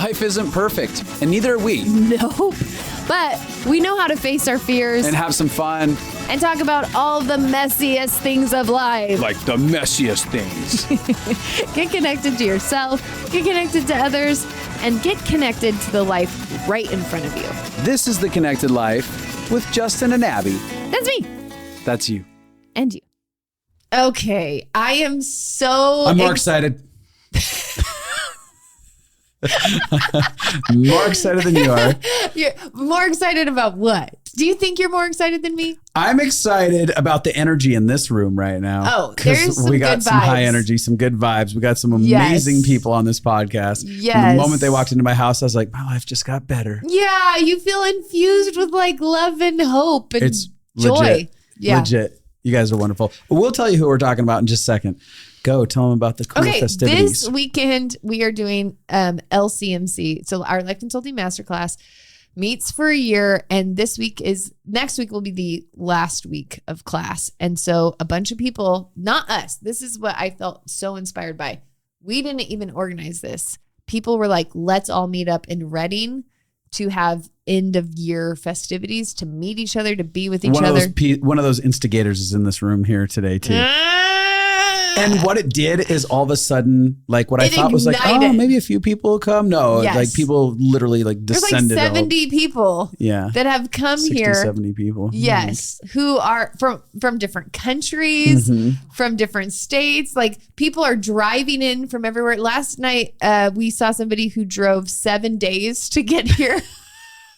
Life isn't perfect, and neither are we. Nope. But we know how to face our fears And have some fun. and talk about all the messiest things of life. Like the messiest things. Get connected to yourself, get connected to others, and get connected to the life right in front of you. This is The Connected Life with Justin and Abby. That's me. That's you. And you. Okay, I am so... I'm more excited. More excited than you are. You're more excited about what? Do you think you're more excited than me? I'm excited about the energy in this room right now. Oh, there's some we got good some high vibes. energy, some good vibes. We got some amazing Yes. people on this podcast. Yes. And the moment they walked into my house, I was like, my life just got better. Yeah, you feel infused with like love and hope and It's joy. legit. Yeah. Legit. You guys are wonderful. We'll tell you who we're talking about in just a second. Go tell them about the cool Okay, festivities. this weekend we are doing LCMC. So our Life Consulting MasterClass meets for a year, and next week will be the last week of class. And so a bunch of people, not us, this is what I felt so inspired by. We didn't even organize this. People were like, let's all meet up in Reading to have end of year festivities, to meet each other, to be with each other. One of those instigators is in this room here today too. And what it did is all of a sudden, like what I thought was like, ignited. oh, maybe a few people will come. No, Yes. like people literally like There's like descended. 70 people that have come 60, here. 70 people. Yes, who are from different countries, Mm-hmm. from different states. Like people are driving in from everywhere. Last night, we saw somebody who drove 7 days to get here.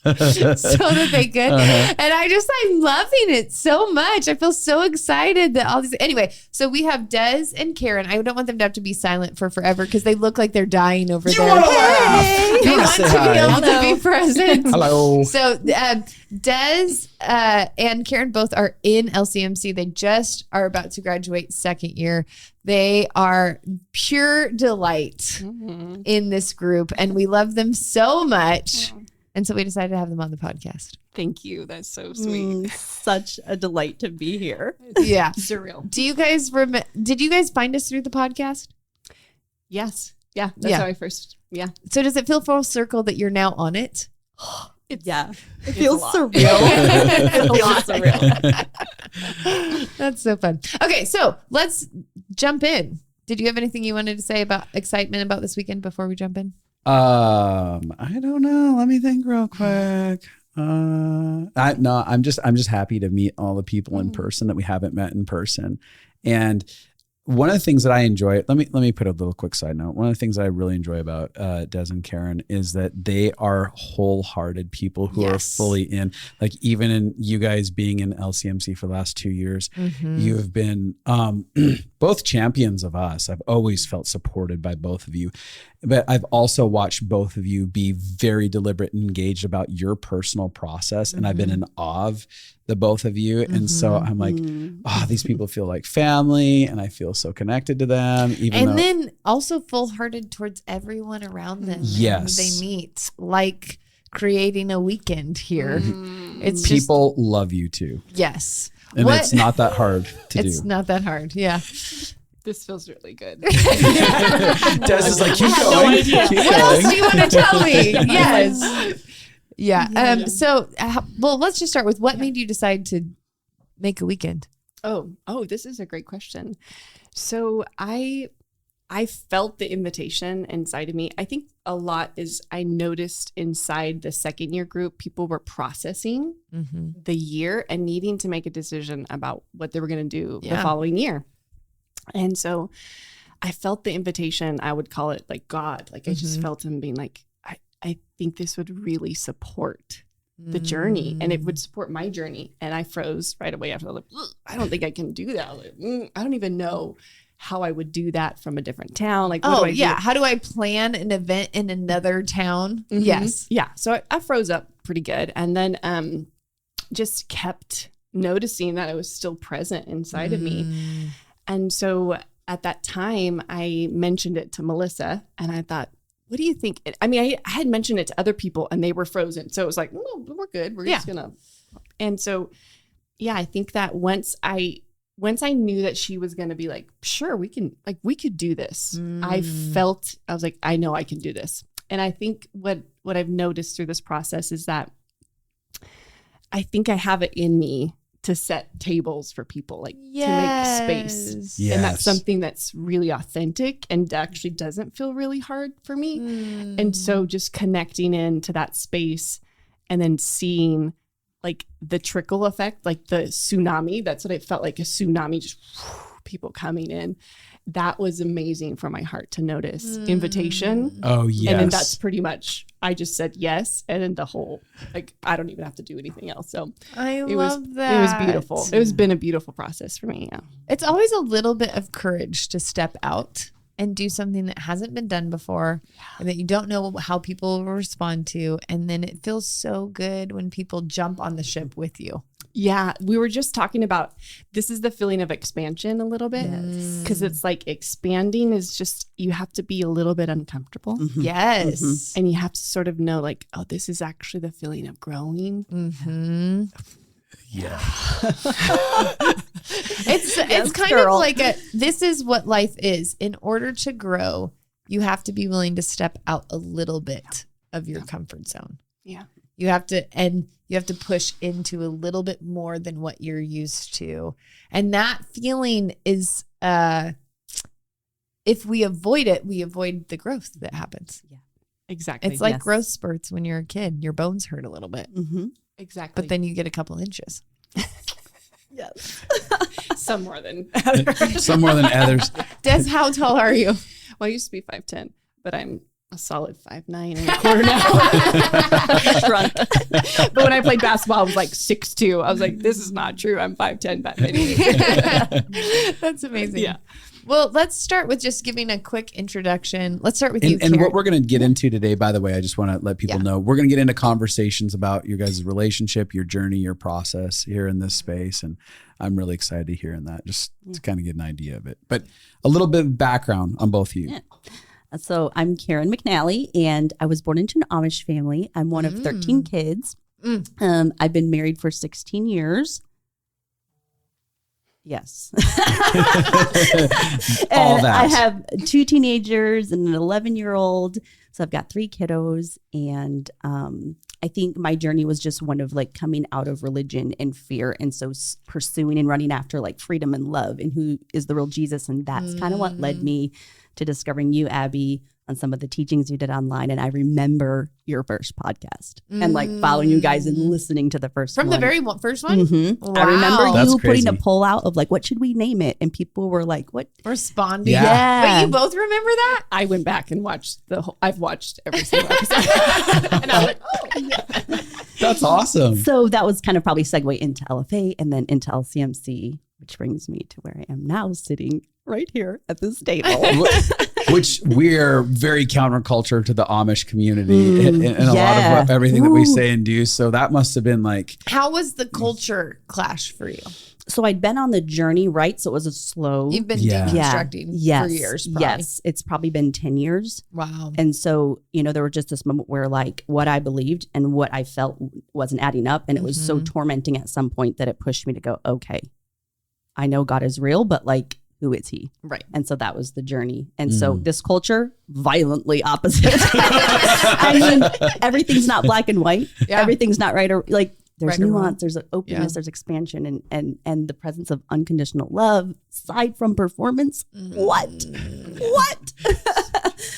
So that they could. And I'm loving it so much. I feel so excited that all these, anyway, so we have Des and Karen. I don't want them to have to be silent for forever because they look like they're dying over there. wanna laugh. They You wanna want say to be hi. able to be present. Hello. So Des and Karen both are in LCMC. They just are about to graduate second year. They are pure delight in this group, and we love them so much. And so we decided to have them on the podcast. Thank you. That's so sweet. Such a delight to be here. Yeah. Surreal. Do you guys did you guys find us through the podcast? Yes. Yeah. That's Yeah. how I first. Yeah. So does it feel full circle that you're now on it? Yeah. It It's feels a lot. surreal. It feels surreal. That's so fun. Okay, so let's jump in. Did you have anything you wanted to say about excitement about this weekend before we jump in? I don't know. Let me think real quick. I'm just happy to meet all the people in person that we haven't met in person. And one of the things that I enjoy, let me put a little quick side note. One of the things I really enjoy about Des and Karen is that they are wholehearted people who are fully in. Like even in you guys being in LCMC for the last 2 years, you have been both champions of us. I've always felt supported by both of you. But I've also watched both of you be very deliberate and engaged about your personal process. And I've been in awe of the both of you. And so I'm like, oh, these people feel like family and I feel so connected to them. Then also full-hearted towards everyone around them. Yes. Who they meet, like creating a weekend here. It's people love you too. Yes. And it's not that hard to do. It's not that hard. Yeah. This feels really good. Des is like, keep going. Keep What else going. do you want to tell me? Yes. Yeah. So, let's just start with what made you decide to make a weekend? Oh, this is a great question. So I felt the invitation inside of me. I think a lot is I noticed inside the second year group, people were processing the year and needing to make a decision about what they were going to do the following year. And so I felt the invitation. I would call it like God. Like I just felt him being like, I think this would really support the journey and it would support my journey. And I froze right away after like, I don't think I can do that. Like, I don't even know how I would do that from a different town. Like, what do I do? How do I plan an event in another town? Yes. Yeah. So I froze up pretty good. And then just kept noticing that I was still present inside of me. And so at that time, I mentioned it to Melissa and I thought, what do you think? I mean, I had mentioned it to other people and they were frozen. So it was like, no, we're good. We're just going to. And so, I think that once I knew that she was going to be like, sure, we could do this. I was like, I know I can do this. I think what I've noticed through this process is that I think I have it in me to set tables for people, like to make space. Yes. And that's something that's really authentic and actually doesn't feel really hard for me. And so just connecting into that space and then seeing like the trickle effect, like the tsunami, that's what it felt like, a tsunami, just people coming in. That was amazing for my heart to notice. Invitation. Oh, yes. And then that's pretty much, I just said yes. And then the whole, like, I don't even have to do anything else. So I love that. It was beautiful. It has been a beautiful process for me. Yeah. It's always a little bit of courage to step out and do something that hasn't been done before and that you don't know how people will respond to. And then it feels so good when people jump on the ship with you. Yeah, we were just talking about, this is the feeling of expansion a little bit, because it's like expanding is just, you have to be a little bit uncomfortable. Yes. And you have to sort of know like, oh, this is actually the feeling of growing. Yeah. It's kind of like this is what life is. In order to grow, you have to be willing to step out a little bit of your comfort zone. Yeah. You have to push into a little bit more than what you're used to. And that feeling is, if we avoid it, we avoid the growth that happens. Yeah, exactly. It's like growth spurts when you're a kid. Your bones hurt a little bit. Exactly. But then you get a couple inches. Yes. Some more than others. Some more than others. Des, how tall are you? Well, I used to be 5'10", but I'm a solid 5'9" and a quarter now. Shrunk. But when I played basketball, I was like 6'2". I was like, this is not true. I'm 5'10", but anyway. That's amazing. Yeah. Well, let's start with just giving a quick introduction. Let's start with you, And Karen. what we're going to get into today, by the way, I just want to let people know, we're going to get into conversations about your guys' relationship, your journey, your process here in this space. And I'm really excited to hear that, just to kind of get an idea of it. But a little bit of background on both of you. Yeah. So I'm Karen McNally, and I was born into an Amish family. I'm one of 13 kids. I've been married for 16 years. Yes. All that. I have 2 teenagers and an 11-year-old. So I've got 3 kiddos. And I think my journey was just one of like coming out of religion and fear. And so pursuing and running after like freedom and love and who is the real Jesus. And that's kind of what led me to discovering you, Abby, on some of the teachings you did online. And I remember your first podcast and like following you guys and listening to the first one. From the very first one? Wow. I remember That's you putting crazy. a poll out of like, what should we name it? And people were like, what? Responding. Yeah. Wait, you both remember that? I went back and watched I've watched every single episode. And I was like, oh, yeah. That's awesome. So that was kind of probably segue into LFA and then into LCMC, which brings me to where I am now sitting right here at this table. Which we're very counterculture to the Amish community in a lot of everything that we say and do. So that must have been like. How was the culture clash for you? So I'd been on the journey, right? So it was a slow. You've been Yeah. deconstructing Yes. for years, probably. Yes. It's probably been 10 years. Wow. And so, there was just this moment where like what I believed and what I felt wasn't adding up. And it was so tormenting at some point that it pushed me to go, okay, I know God is real, but like, who is he? Right. And so that was the journey. And so this culture, violently opposite. I mean, everything's not black and white. Yeah. Everything's not right or like there's Right or nuance, wrong. there's an openness, Yeah. there's expansion and the presence of unconditional love aside from performance. What?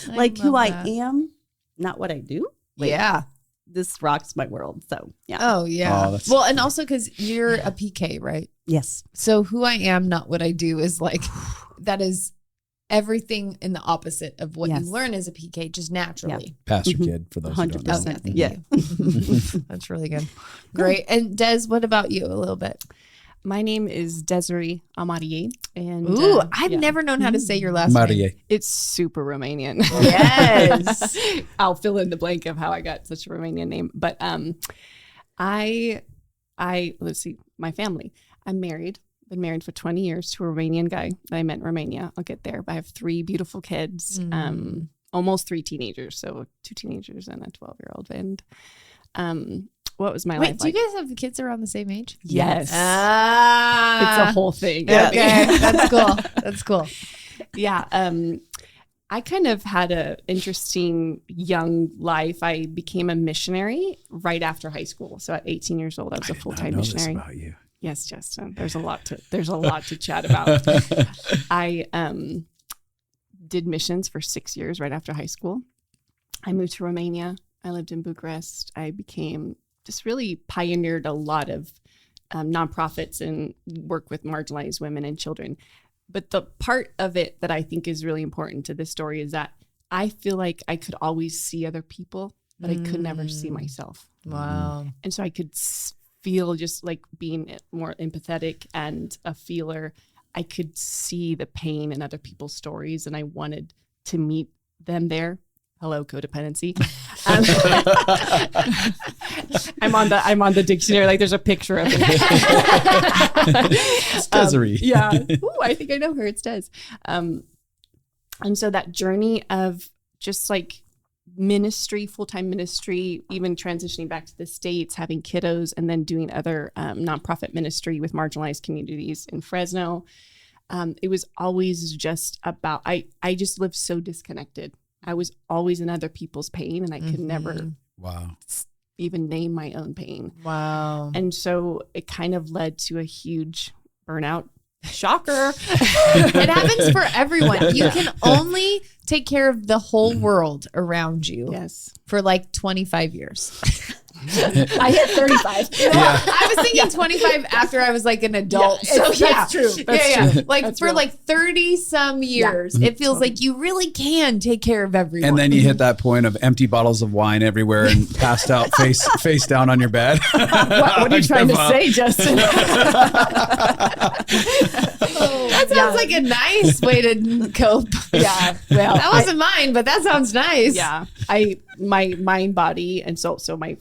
Like who I am, not what I do. Like, Yeah. This rocks my world. So yeah. Oh, yeah. Oh, that's- well, and also because you're a PK, right? Yes. So who I am, not what I do is like, that is everything in the opposite of what Yes. you learn as a PK, just naturally. Pastor kid, for those who don't know. 100%. Thank Yeah. you. That's really good. Great. And Des, what about you a little bit? My name is Desiree Amadier. And Ooh, I've never known how to say your last name. Maria. it's super Romanian. Yes. I'll fill in the blank of how I got such a Romanian name. But I let's see, my family. I'm married. Been married for 20 years to a Romanian guy that I met in Romania. I'll get there. But I have 3 beautiful kids, almost 3 teenagers. So 2 teenagers and a 12-year-old. And what was my Wait, life do like? you guys have kids around the same age? Yes. Ah. It's a whole thing. Okay. That's cool. That's cool. Yeah. I kind of had an interesting young life. I became a missionary right after high school. So at 18 years old, I was a full-time missionary. This about you. Yes, Justin. There's a lot to chat about. I did missions for 6 years right after high school. I moved to Romania. I lived in Bucharest. I became just really pioneered a lot of nonprofits and work with marginalized women and children. But the part of it that I think is really important to this story is that I feel like I could always see other people, but I could never see myself. Wow. And so I could feel, just like being more empathetic and a feeler, I could see the pain in other people's stories, and I wanted to meet them there. Hello, codependency. I'm on the dictionary. Like, there's a picture of it. It's Desiree. Yeah. Ooh, I think I know her. It's Des. And so that journey of just like ministry, full-time ministry, even transitioning back to the States, having kiddos, and then doing other nonprofit ministry with marginalized communities in Fresno. It was always just about, I just lived so disconnected. I was always in other people's pain, and I could never even name my own pain. Wow. And so it kind of led to a huge burnout. Shocker. It happens for everyone. You can only take care of the whole world around you for like 25 years. I hit 35. I was thinking 25 after I was like an adult. That's true. That's true. Like That's for real. like 30 some years, it feels like you really can take care of everyone. And then you hit that point of empty bottles of wine everywhere and passed out face down on your bed. What are you trying to say, Justin? That sounds like a nice way to cope. Yeah. Well, that wasn't mine, but that sounds nice. Yeah. My mind, body, and so my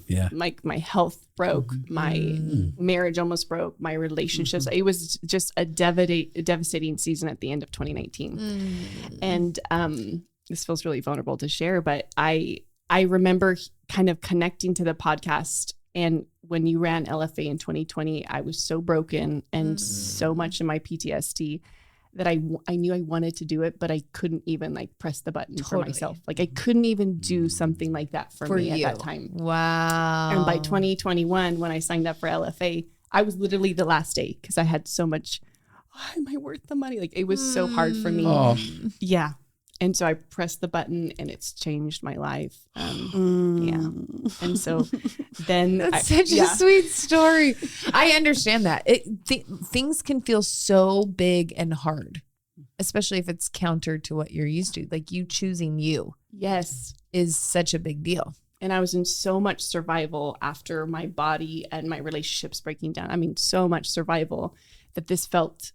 health broke, my marriage almost broke, my relationships. It was just a devastating season at the end of 2019. And this feels really vulnerable to share, but I remember kind of connecting to the podcast. And when you ran LFA in 2020, I was so broken and so much in my PTSD that I knew I wanted to do it, but I couldn't even like press the button for myself. Like I couldn't even do something like that for me you. at that time. Wow. And by 2021, when I signed up for LFA, I was literally the last day because I had so much, am I worth the money? Like it was so hard for me. Oh. Yeah. And so I pressed the button and it's changed my life. Yeah. And so then that's such a sweet story. I understand that. Things can feel so big and hard, especially if it's counter to what you're used to. Like you choosing you. Yes. Is such a big deal. And I was in so much survival after my body and my relationships breaking down. I mean, so much survival that this felt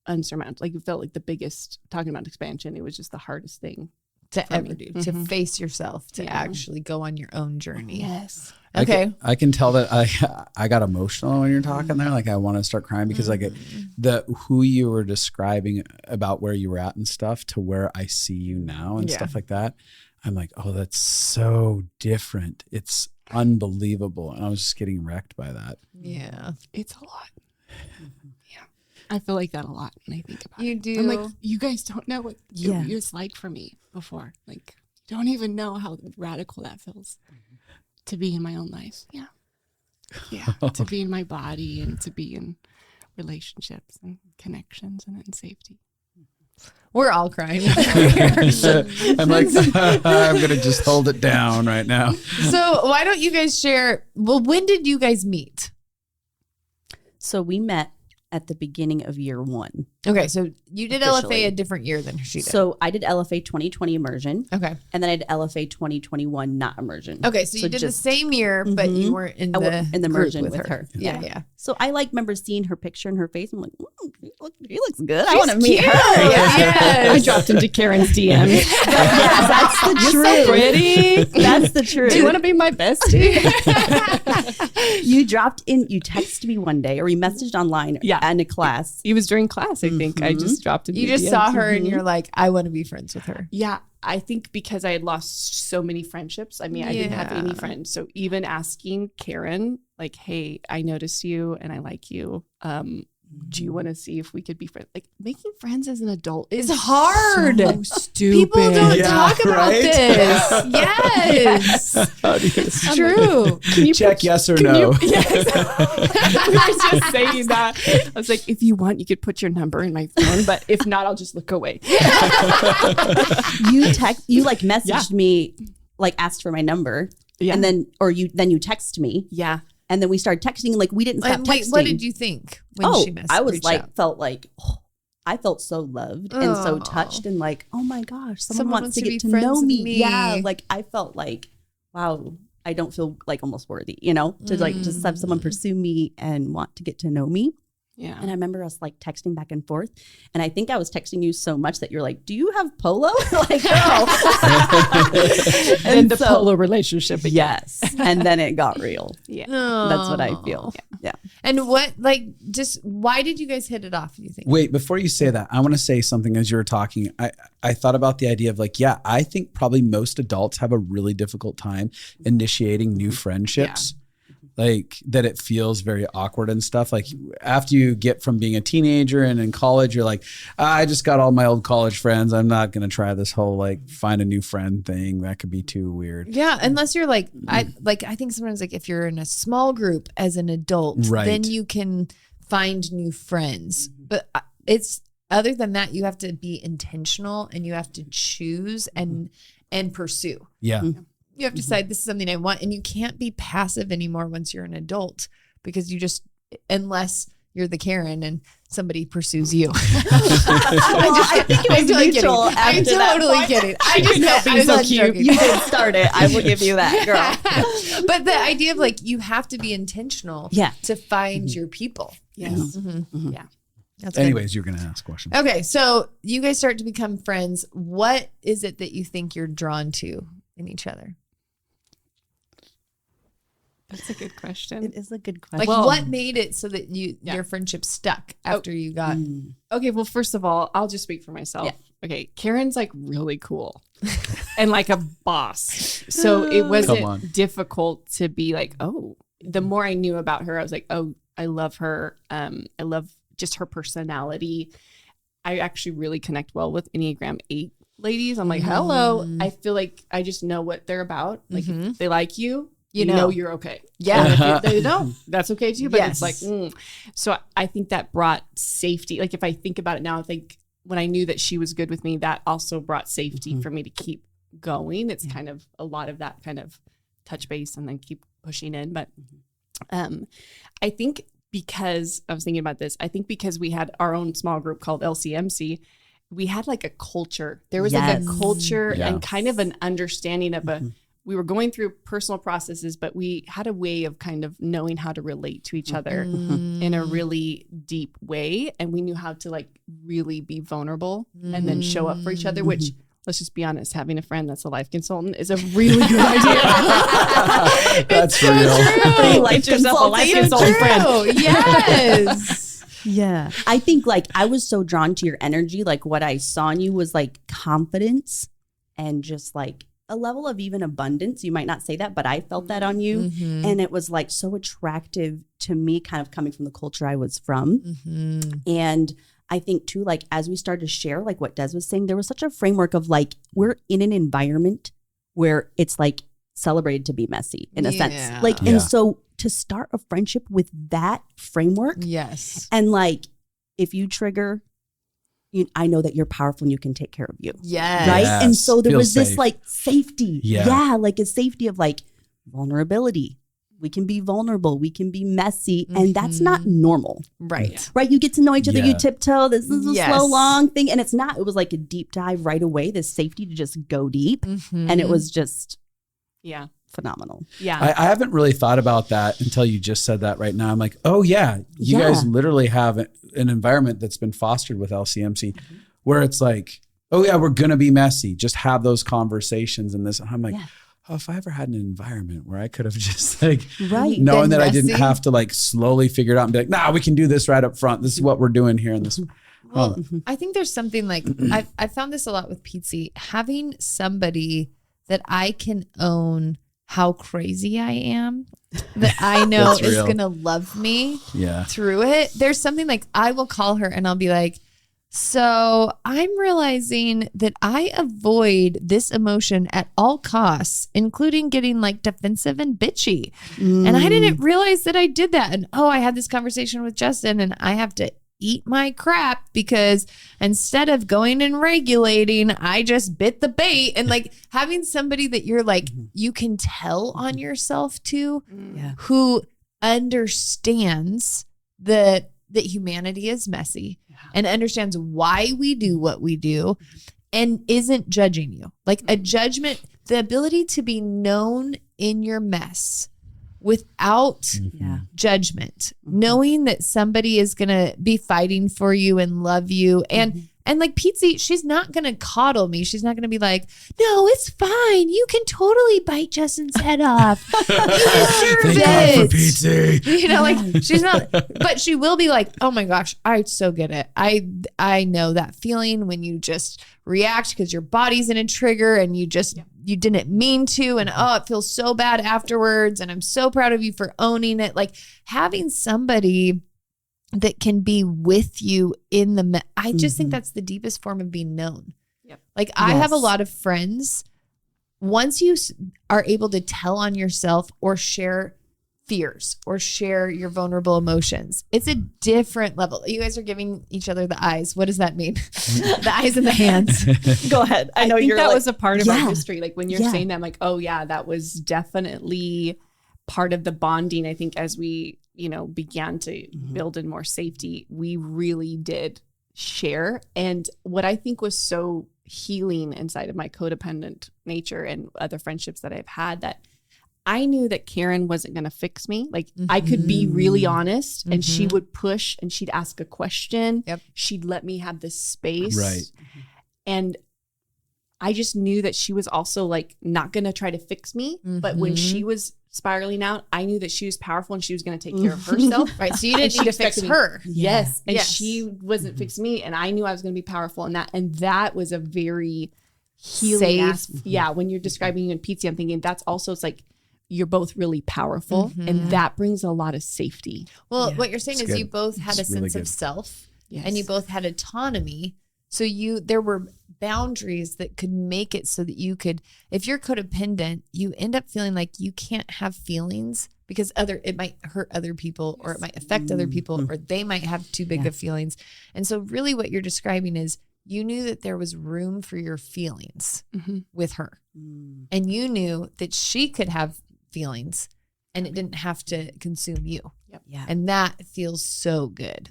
unsurmountable. Like it felt like the biggest, talking about expansion, it was just the hardest thing to ever do, to face yourself, to actually go on your own journey. Yes. Okay. I can tell that I got emotional when you're talking there. Like I want to start crying because like who you were describing about where you were at and stuff to where I see you now and stuff like that. I'm like, oh, that's so different. It's unbelievable. And I was just getting wrecked by that. Yeah. It's a lot. I feel like that a lot when I think about it. You do. I'm like, you guys don't know what it was like for me before. Like, you don't even know how radical that feels to be in my own life. Yeah. Yeah. To be in my body and to be in relationships and connections and in safety. We're all crying. I'm like, I'm going to just hold it down right now. So why don't you guys share, well, when did you guys meet? So we met at the beginning of year 1. Okay, so you did Officially. LFA a different year than she did. So I did LFA 2020 immersion. Okay. And then I did LFA 2021 not immersion. Okay, so you did the same year, but you weren't in the immersion group with her. Yeah. So I remember seeing her picture and her face. I'm like, she looks good. I want to meet her. Yes. I dropped into Karen's DM. Yes, that's the truth. You're so pretty. That's the truth. Do you want to be my bestie? You dropped in, you texted me one day or you messaged online in a class. It was during class, I think. I just dropped into You just DMs. saw her and you're like, I want to be friends with her. Yeah, I think because I had lost so many friendships. I mean, I didn't have any friends. So even asking Karen, like, hey, I noticed you and I like you. do you want to see if we could be friends? Like making friends as an adult is It's hard. so stupid. People don't Yeah, talk about right? this. Yes. It's true. Can you Check yes or no. Yes. I was just saying that. I was like, if you want, you could put your number in my phone, but if not, I'll just look away. You like messaged me, like asked for my number, and then you text me, and then we started texting. Like we didn't stop texting. What did you think when she messaged? I was like, I felt so loved and so touched, and like, oh my gosh, someone wants to get to know me. Yeah, like I felt like, wow, I don't feel like almost worthy, to like just have someone pursue me and want to get to know me. Yeah. And I remember us like texting back and forth. And I think I was texting you so much that you're like, do you have polo? Like, girl. And the polo relationship. Yes. And then it got real. Yeah. That's what I feel. Yeah. And why did you guys hit it off, do you think? Wait, before you say that, I want to say something as you were talking. I thought about the idea of like, I think probably most adults have a really difficult time initiating new friendships. Yeah. Like that it feels very awkward and stuff. Like after you get from being a teenager and in college, you're like, I just got all my old college friends. I'm not going to try this whole like find a new friend thing. That could be too weird. Yeah. Unless you're like, I think sometimes like if you're in a small group as an adult, then you can find new friends. But it's other than that, you have to be intentional and you have to choose and pursue. Yeah. You have to decide this is something I want, and you can't be passive anymore once you're an adult because you just, unless you're the Karen and somebody pursues you. I think it was mutual. I'm totally kidding. I just know being so cute. You did start it. I will give you that, girl. But the idea of like you have to be intentional to find your people. Yes. Mm-hmm. Yeah. That's Anyways, you're going to ask questions. Okay. So you guys start to become friends. What is it that you think you're drawn to in each other? That's a good question. It is a good question. Like what made it so that your friendship stuck after you got... Okay, well, first of all, I'll just speak for myself. Yeah. Okay, Karen's like really cool and like a boss. So it wasn't difficult to be like, the more I knew about her, I was like, I love her. I love just her personality. I actually really connect well with Enneagram 8 ladies. I'm like, hello. I feel like I just know what they're about. Like if they like you, you know you're okay. Yeah. And if they don't, that's okay too. But it's like, so I think that brought safety. Like if I think about it now, I think when I knew that she was good with me, that also brought safety for me to keep going. It's kind of a lot of that kind of touch base and then keep pushing in. But I think because I was thinking about this, I think because we had our own small group called LCMC, we had like a culture. There was like a culture and kind of an understanding of we were going through personal processes, but we had a way of kind of knowing how to relate to each other in a really deep way. And we knew how to like really be vulnerable and then show up for each other, which let's just be honest, having a friend that's a life consultant is a really good idea. That's so real. Life yourself a life consultant friend. Yes. Yeah. I think like I was so drawn to your energy. Like what I saw in you was like confidence and just like a level of even abundance. You might not say that, but I felt that on you. And it was like so attractive to me, kind of coming from the culture I was from. And I think too, like as we started to share, like what Des was saying, there was such a framework of like, we're in an environment where it's like celebrated to be messy in a sense. Like, and so to start a friendship with that framework. Yes. And like, if you trigger, I know that you're powerful and you can take care of you. Yes. Right. And so there was this safe. like safety. Yeah. Like a safety of like vulnerability. We can be vulnerable. We can be messy. And that's not normal. Right. Right. You get to know each other. You tiptoe. This is a slow, long thing. And it's not. It was like a deep dive right away. This safety to just go deep. And it was just phenomenal. Yeah. I haven't really thought about that until you just said that right now. I'm like, oh yeah, you guys literally have an environment that's been fostered with LCMC where it's like, oh yeah, we're going to be messy. Just have those conversations and this. I'm like, oh, if I ever had an environment where I could have just like, knowing that I didn't have to like slowly figure it out and be like, nah, we can do this right up front. This is what we're doing here. And this. Well, I think there's something like, I found this a lot with Pizzi, having somebody that I can own how crazy I am that I know That's is real. going to love me Yeah. through it. There's something like I will call her and I'll be like, so I'm realizing that I avoid this emotion at all costs, including getting like defensive and bitchy. And I didn't realize that I did that. And I had this conversation with Justin and I have to eat my crap because instead of going and regulating, I just bit the bait. And like having somebody that you're like, you can tell on yourself to, who understands that humanity is messy and understands why we do what we do and isn't judging you. Like a judgment, the ability to be known in your mess without judgment, knowing that somebody is going to be fighting for you and love you. And like Pizzi, she's not going to coddle me. She's not going to be like, no, it's fine. You can totally bite Justin's head off. You deserve Thank God for it. Pizzi. You know, like she's not, but she will be like, oh my gosh, I so get it. I know that feeling when you just react because your body's in a trigger and you just, you didn't mean to. And it feels so bad afterwards. And I'm so proud of you for owning it. Like having somebody that can be with you in the, I just think that's the deepest form of being known. Yep. Like I have a lot of friends, once you are able to tell on yourself or share fears or share your vulnerable emotions, it's a different level. You guys are giving each other the eyes. What does that mean? The eyes and the hands. Go ahead. I know think you're that like, was a part of our history. Like when you're saying that, I'm like, oh yeah, that was definitely part of the bonding. I think as we, began to build in more safety, we really did share. And what I think was so healing inside of my codependent nature and other friendships that I've had, that I knew that Karen wasn't going to fix me. Like I could be really honest and she would push and she'd ask a question. Yep. She'd let me have this space. Right. And I just knew that she was also like not going to try to fix me. But when she was spiraling out, I knew that she was powerful and she was going to take care of herself. Right. So you didn't need to fix her. Yes. And Yes. she wasn't fixing me. And I knew I was going to be powerful in that. And that was a very healing Safe. Yeah. When you're describing you and Pizzi, I'm thinking that's also, it's like, you're both really powerful and that brings a lot of safety. Well, what you're saying It's is good. you both had It's a really sense good. of self Yes. and you both had autonomy. So there were boundaries that could make it so that you could, if you're codependent, you end up feeling like you can't have feelings because it might hurt other people or it might affect other people or they might have too big of feelings. And so really what you're describing is you knew that there was room for your feelings with her. And you knew that she could have feelings and it didn't have to consume you. Yep. Yeah. And that feels so good.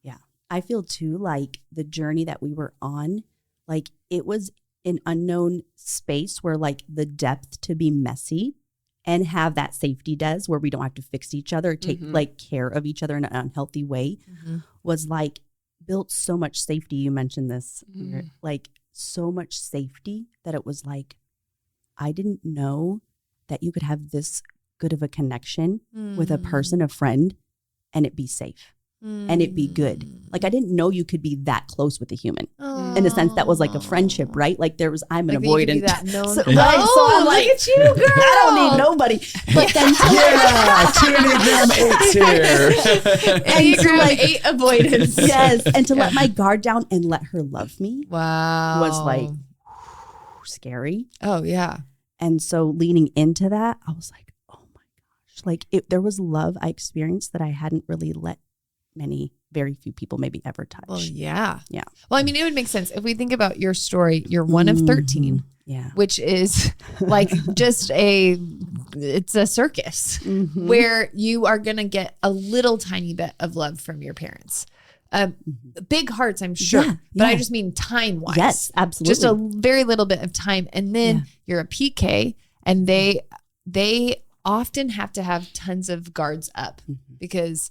Yeah. I feel too like the journey that we were on, like it was an unknown space where like the depth to be messy and have that safety does where we don't have to fix each other, take like care of each other in an unhealthy way was like built so much safety. You mentioned this, like so much safety that it was like, I didn't know that you could have this good of a connection with a person, a friend, and it be safe and it be good. Like I didn't know you could be that close with a human. In a sense that was like a friendship, right? Like I'm an avoidant. So, So I'm like, look at you, girl. I don't need nobody. But then Two Enneagram 8s here. Enneagram 8 avoidance. yes, and to let my guard down and let her love me Wow. was like scary. Oh, yeah. And so leaning into that, I was like, oh my gosh. Like there was love I experienced that I hadn't really let very few people maybe ever touch. Well, yeah. Yeah. Well, I mean, it would make sense if we think about your story. You're one of 13, Yeah. which is like just it's a circus where you are going to get a little tiny bit of love from your parents. Big hearts, I'm sure, but I just mean time wise. Yes, absolutely. Just a very little bit of time. And then you're a PK and they often have to have tons of guards up because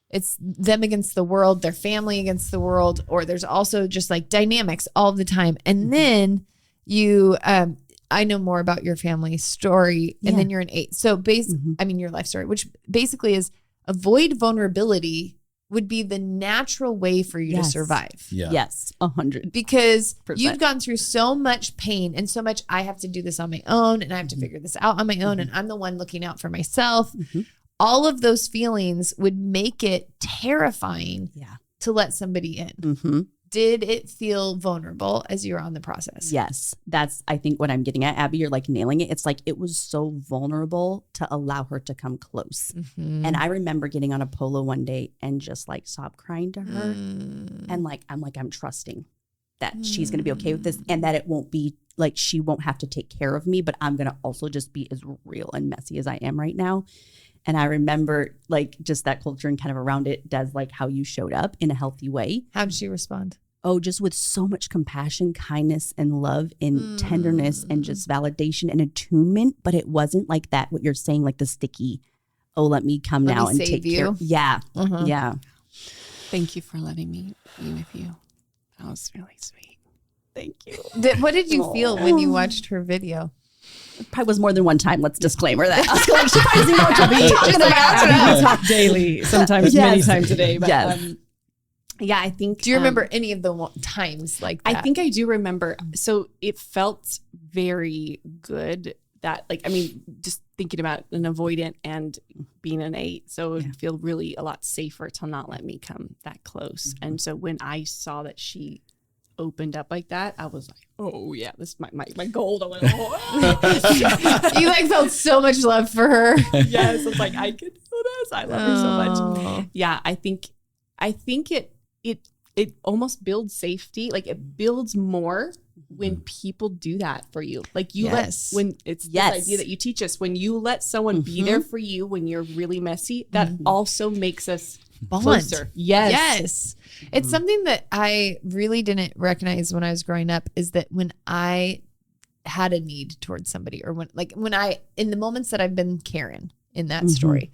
it's them against the world, their family against the world, or there's also just like dynamics all the time. And then you, I know more about your family story and then you're an 8. So your life story, which basically is avoid vulnerability would be the natural way for you to Yes. survive. Yeah. Yes, 100. Because 100%. you've gone through so much pain and so much, I have to do this on my own and I have to figure this out on my own. And I'm the one looking out for myself. All of those feelings would make it terrifying to let somebody in. Mm-hmm. Did it feel vulnerable as you were on the process? Yes, that's, I think, what I'm getting at. Abby, you're like nailing it. It's like it was so vulnerable to allow her to come close. And I remember getting on a polo one day and just like sob crying to her. And like, I'm trusting that she's going to be okay with this and that it won't be like she won't have to take care of me, but I'm going to also just be as real and messy as I am right now. And I remember like just that culture and kind of around it does like how you showed up in a healthy way. How did she respond? Oh, just with so much compassion, kindness, and love and tenderness and just validation and attunement. But it wasn't like that, what you're saying, like the sticky, oh, let me come Let now me and save take you. care. Yeah. Yeah. Thank you for letting me be with you. That was really sweet. Thank you. What did you feel when you watched her video? Probably was more than one time. Let's disclaimer that. I was like, she probably doesn't know what Abby talking about. Abby will talk daily, sometimes many Yes. times a day. But, Yes. yeah, I think. Do you remember any of the times like that? I think I do remember. So it felt very good that, like, I mean, just thinking about an avoidant and being an 8. So it would feel really a lot safer to not let me come that close. And so when I saw that she opened up like that, I was like, oh yeah, this is my gold. I went, oh. You like felt so much love for her. Yes, I was like, I can do this. I love her so much. Oh. Yeah, I think it almost builds safety. Like it builds more when people do that for you. Like you Yes. let, when it's this idea that you teach us, when you let someone be there for you when you're really messy, that also makes us Bond. closer. Yes. Yes. It's something that I really didn't recognize when I was growing up is that when I had a need towards somebody or when I, in the moments that I've been Karen in that story,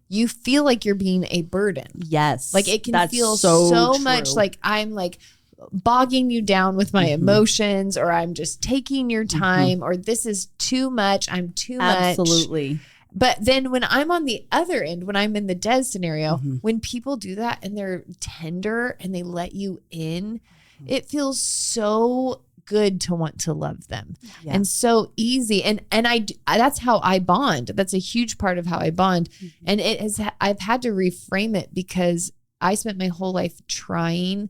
you feel like you're being a burden. Yes. Like it can That's feel so true. much like I'm like bogging you down with my emotions or I'm just taking your time or this is too much. I'm too much. Absolutely. But then when I'm on the other end, when I'm in the Des scenario, when people do that and they're tender and they let you in, it feels so good to want to love them and so easy. And that's how I bond. That's a huge part of how I bond. And I've had to reframe it because I spent my whole life trying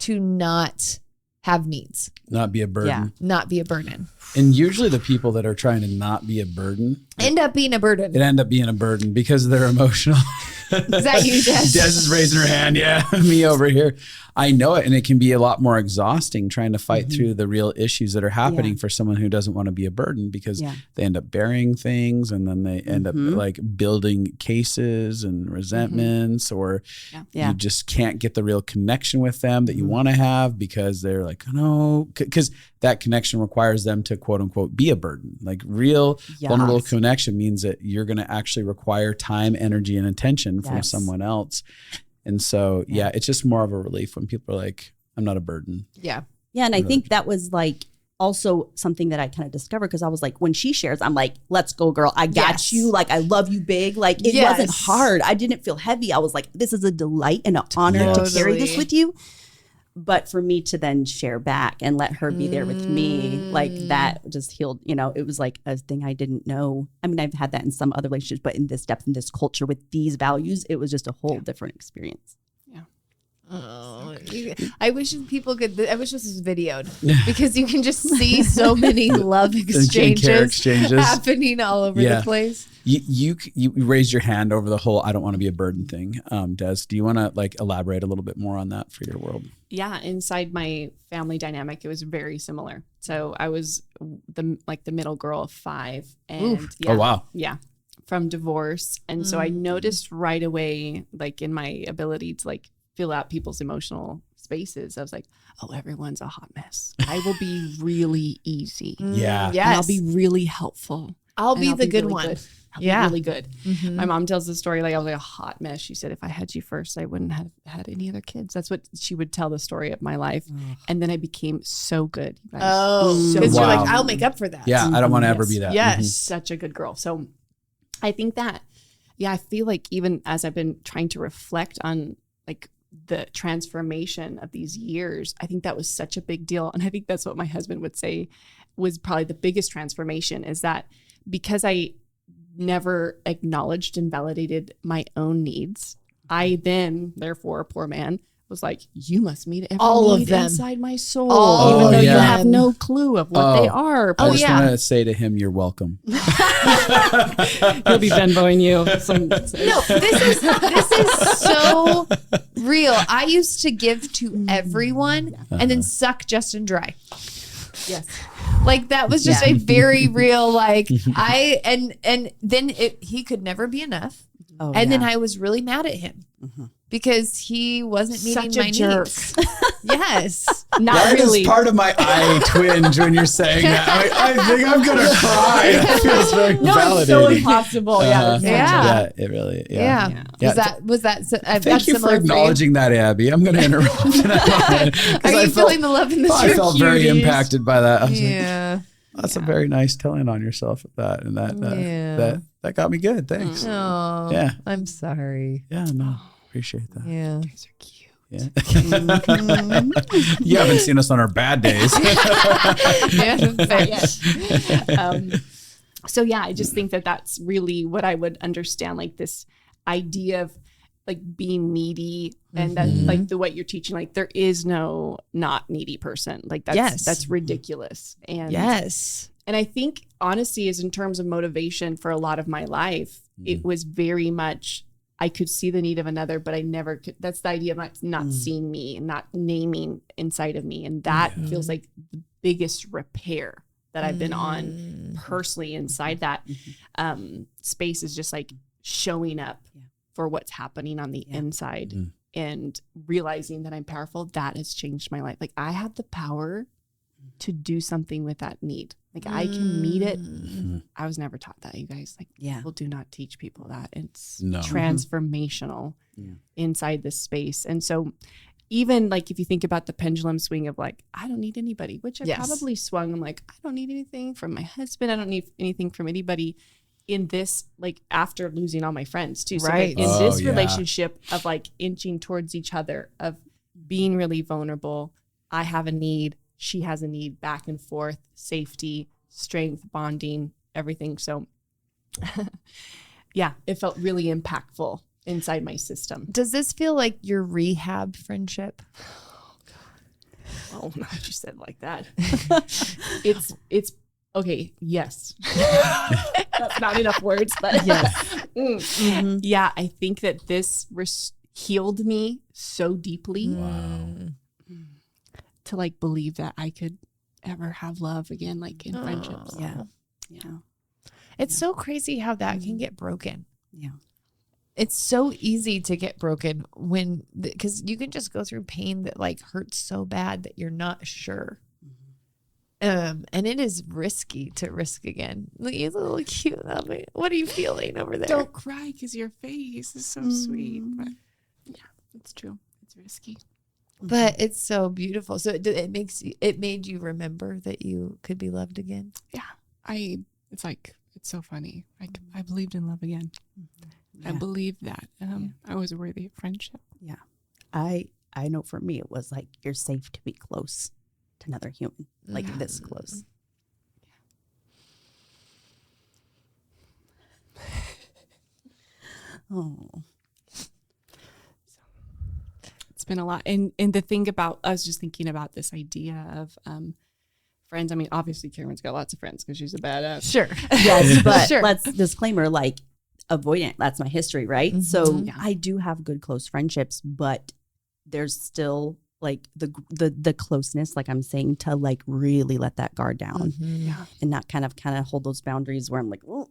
to not have needs, Not be a burden. not be a burden. And usually the people that are trying to not be a burden End up being a burden. it end up being a burden because they're emotional. Is that you, Des? Des is raising her hand. Yeah, me over here. I know it. And it can be a lot more exhausting trying to fight through the real issues that are happening for someone who doesn't want to be a burden because they end up burying things and then they end up like building cases and resentments or you just can't get the real connection with them that you want to have because they're like, no, because that connection requires them to quote unquote be a burden. Like real vulnerable connection means that you're going to actually require time, energy, and attention from someone else. And so, it's just more of a relief when people are like, I'm not a burden. Yeah. Yeah. And I think that was like also something that I kind of discovered because I was like, when she shares, I'm like, let's go, girl. I got you. Like, I love you big. Like, it wasn't hard. I didn't feel heavy. I was like, this is a delight and an honor to carry this with you. But for me to then share back and let her be there with me, like that just healed, it was like a thing I didn't know. I mean, I've had that in some other relationships, but in this depth, in this culture with these values, it was just a whole different experience. Oh, I wish people could. I wish this was videoed because you can just see so many love exchanges happening all over the place. You raised your hand over the whole I don't want to be a burden thing. Des, do you want to like elaborate a little bit more on that for your world? Yeah, inside my family dynamic, it was very similar. So I was the middle girl of 5, and oh wow, from divorce, and so I noticed right away, like in my ability to like fill out people's emotional spaces. I was like, oh, everyone's a hot mess. I will be really easy. Yeah. Yes. And I'll be really helpful. I'll be the good really one. Good. I'll be really good. My mom tells the story like I was like a hot mess. She said, if I had you first, I wouldn't have had any other kids. That's what she would tell the story of my life. And then I became so good. You guys. Oh, because you're like, I'll make up for that. Yeah, I don't want to ever be that. Yes. Such a good girl. So I think that, I feel like even as I've been trying to reflect on like the transformation of these years, I think that was such a big deal. And I think that's what my husband would say was probably the biggest transformation, is that because I never acknowledged and validated my own needs, I then, therefore, poor man, was like, you must meet every All need of them. inside my soul, All even of though you them. have no clue of what they are. I just yeah. want to say to him, you're welcome. He'll be Venmoing you. No, this is so real. I used to give to everyone and then suck Justin dry. Yes. Like that was just a very real, like and then he could never be enough. Oh, And then I was really mad at him because he wasn't meeting Such a my jerk. needs. Yes. Not That really. is part of my eye twinge when you're saying that. I think I'm going to cry. It feels very No, validating. it's so impossible. Yeah. Yeah, it really, Yeah. Yeah. Was that Thank you for acknowledging that, Abby. I'm going to interrupt. Are you feeling the love in this I room? felt very cuties. impacted by that. I was like, Yeah. that's a very nice telling on yourself of that. And that got me good. Thanks. Oh, Yeah. I'm sorry. Yeah, no, appreciate that. Yeah. You guys are cute. Yeah. You haven't seen us on our bad days. So yeah, I just think that that's really what I would understand, like this idea of like being needy, and that like what you're teaching, like there is no not needy person. Like that's ridiculous. And Yes. and I think honesty is in terms of motivation for a lot of my life. It was very much, I could see the need of another, but I never could. That's the idea of not seeing me and not naming inside of me. And that feels like the biggest repair that I've been on personally inside that space, is just like showing up for what's happening on the inside and realizing that I'm powerful. That has changed my life. Like I have the power to do something with that need. Like I can meet it. I was never taught that, you guys. Like people do not teach people that. It's transformational inside this space. And so even like if you think about the pendulum swing of like, I don't need anybody, which I probably swung. I'm like, I don't need anything from my husband. I don't need anything from anybody in this, like after losing all my friends too. So Right. like, in this relationship of like inching towards each other, of being really vulnerable. I have a need. She has a need, back and forth, safety, strength, bonding, everything. So yeah, it felt really impactful inside my system. Does this feel like your rehab friendship? Oh, not you said like that. It's okay. Yes. That's not enough words, but yes. Yeah, I think that this healed me so deeply. Wow. To like believe that I could ever have love again, like in friendships. Yeah. It's so crazy how that can get broken. Yeah. It's so easy to get broken because you can just go through pain that like hurts so bad that you're not sure. And it is risky to risk again. Look, you little cute. What are you feeling over there? Don't cry because your face is so sweet. But yeah, it's true. It's risky. But it's so beautiful. So it made you remember that you could be loved again. Yeah, it's so funny. I believed in love again. I believed that I was worthy of friendship. Yeah. I know for me, it was like, you're safe to be close to another human, like this close. Oh. It's been a lot. And the thing about, I was just thinking about this idea of friends. I mean, obviously Karen's got lots of friends because she's a badass. Sure. Yes, but Sure. let's disclaimer, like avoidant. That's my history, right? So I do have good close friendships, but there's still like the closeness, like I'm saying, to like really let that guard down and not kind of hold those boundaries where I'm like, oh,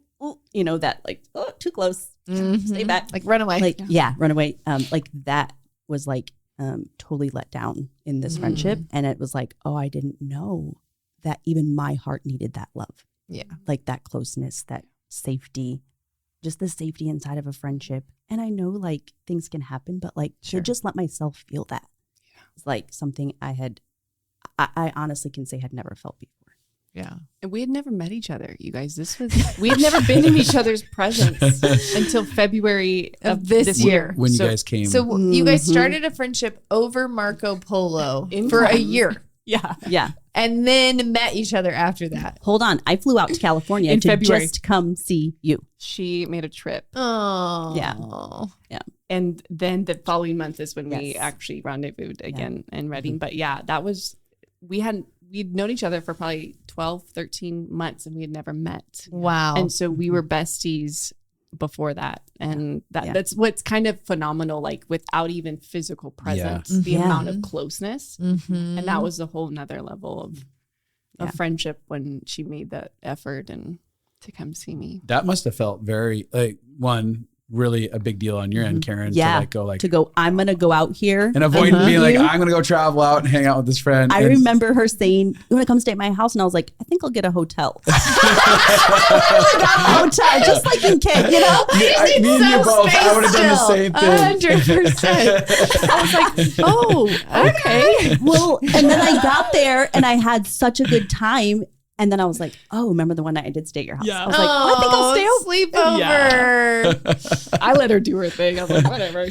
that like, oh, too close, stay back, Like run away. like run away. Like that was like totally let down in this friendship, and it was like, oh, I didn't know that even my heart needed that love. Yeah. Like that closeness, that safety, just the safety inside of a friendship. And I know like things can happen, but like to just let myself feel that. It's like something I honestly can say had never felt before. Yeah. And we had never met each other, you guys. We had never been in each other's presence until February of this year. When you guys came. So you guys started a friendship over Marco Polo for a year. Yeah. Yeah. And then met each other after that. Hold on. I flew out to California In to February. just come see you. She made a trip. Oh. Yeah. And then the following month is when we Yes. actually rendezvoused again in Reading. But yeah, we'd known each other for probably 12, 13 months and we had never met. Wow. And so we were besties before that. And that's what's kind of phenomenal, like without even physical presence, the Yeah. amount of closeness. Mhm. And that was a whole nother level of friendship when she made that effort and to come see me. that must have felt very really a big deal on your end, Karen. Yeah. To go I'm going to go out here. and avoid being like, I'm going to go travel out and hang out with this friend. I remember her saying, you want to come stay at my house? And I was like, I think I'll get a hotel. I got a hotel, just like in Kent, you know? Me and you both, I would have done the same thing. 100%. I was like, oh, okay. Well, and then I got there and I had such a good time. And then I was like, oh, remember the one night I did stay at your house? Yeah. I was like, I think I'll stay over. Sleep over. I let her do her thing. I was like, whatever.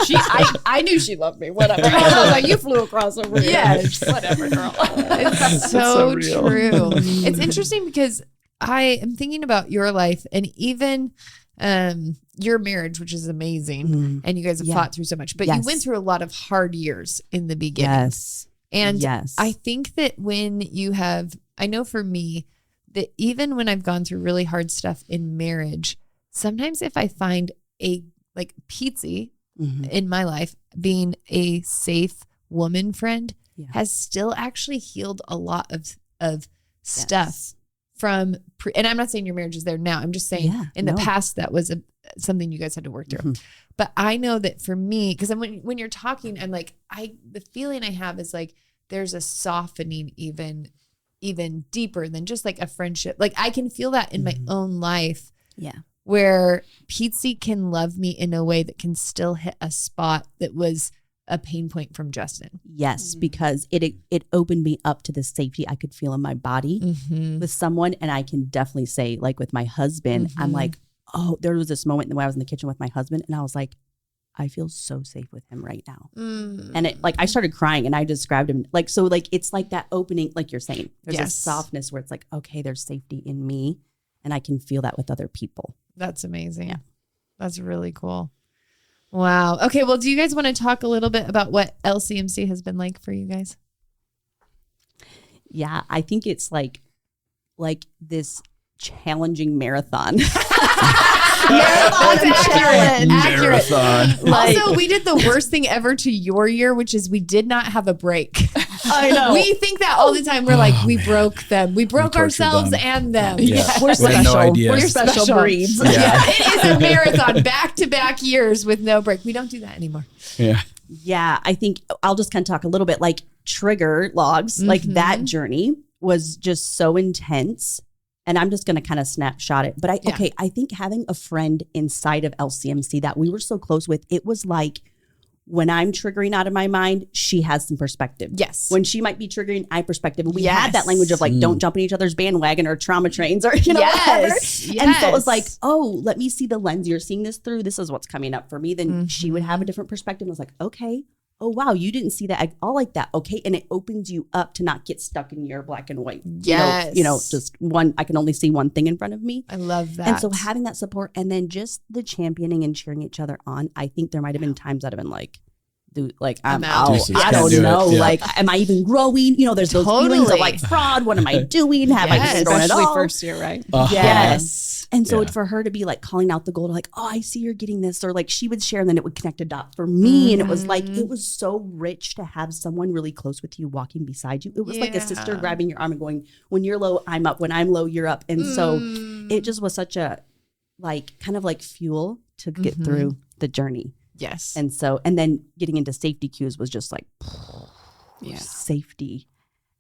I knew she loved me. Whatever. I was like, you flew across over here. Yes. Whatever, girl. It's so so real. true. It's interesting because I am thinking about your life and even your marriage, which is amazing. And you guys have fought through so much, but you went through a lot of hard years in the beginning. Yes. And I think that when you have, I know for me, that even when I've gone through really hard stuff in marriage, sometimes if I find a like Pizzi in my life, being a safe woman friend has still actually healed a lot of stuff from, and I'm not saying your marriage is there now. I'm just saying in the past, that was something you guys had to work through. But I know that for me, because when you're talking, I'm like, the feeling I have is like, there's a softening even deeper than just like a friendship. Like I can feel that in my own life. Yeah. Where Pizzi can love me in a way that can still hit a spot that was a pain point from Justin. Yes, because it opened me up to the safety I could feel in my body with someone. And I can definitely say, like with my husband, I'm like, oh, there was this moment when I was in the kitchen with my husband and I was like, I feel so safe with him right now. And it, like I started crying and I described him like, so like, it's like that opening, like you're saying, there's a softness where it's like, okay, there's safety in me and I can feel that with other people. That's amazing. Yeah. That's really cool. Wow. Okay. Well, do you guys want to talk a little bit about what LCMC has been like for you guys? Yeah. I think it's like this challenging marathon. Accurate. Like, also, we did the worst thing ever to your year, which is we did not have a break. I know. We think that all the time. We're like, we broke them. We broke ourselves them. and them. Yeah. We're We had special. no idea. We're special breeds. Yeah. It is a marathon, back-to-back years with no break. We don't do that anymore. Yeah. Yeah, I think I'll just kind of talk a little bit like trigger logs, like that journey was just so intense. And I'm just going to kind of snapshot it. But I think having a friend inside of LCMC that we were so close with, it was like when I'm triggering out of my mind, she has some perspective. Yes. When she might be triggering, I perspective. And we had that language of like, don't jump in each other's bandwagon or trauma trains or, whatever. Yes. And so it was like, oh, let me see the lens you're seeing this through. This is what's coming up for me. Then she would have a different perspective. And I was like, okay. Oh, wow, you didn't see that at all like that. Okay. And it opens you up to not get stuck in your black and white. Yes. Just one, I can only see one thing in front of me. I love that. And so having that support and then just the championing and cheering each other on, I think there might have been times that have been like, dude, like I'm out. Deuces, I can't don't do know. it. Yeah. Like, am I even growing? There's those feelings of like fraud. What am I doing? Have I just thrown it Especially all? first year, right? Yes. And so for her to be like calling out the goal, like, oh, I see you're getting this, or like she would share and then it would connect a dot for me. And it was like, it was so rich to have someone really close with you walking beside you. It was like a sister grabbing your arm and going, when you're low, I'm up. When I'm low, you're up. And so it just was such a like kind of like fuel to get through the journey. Yes. And then getting into safety cues was just like safety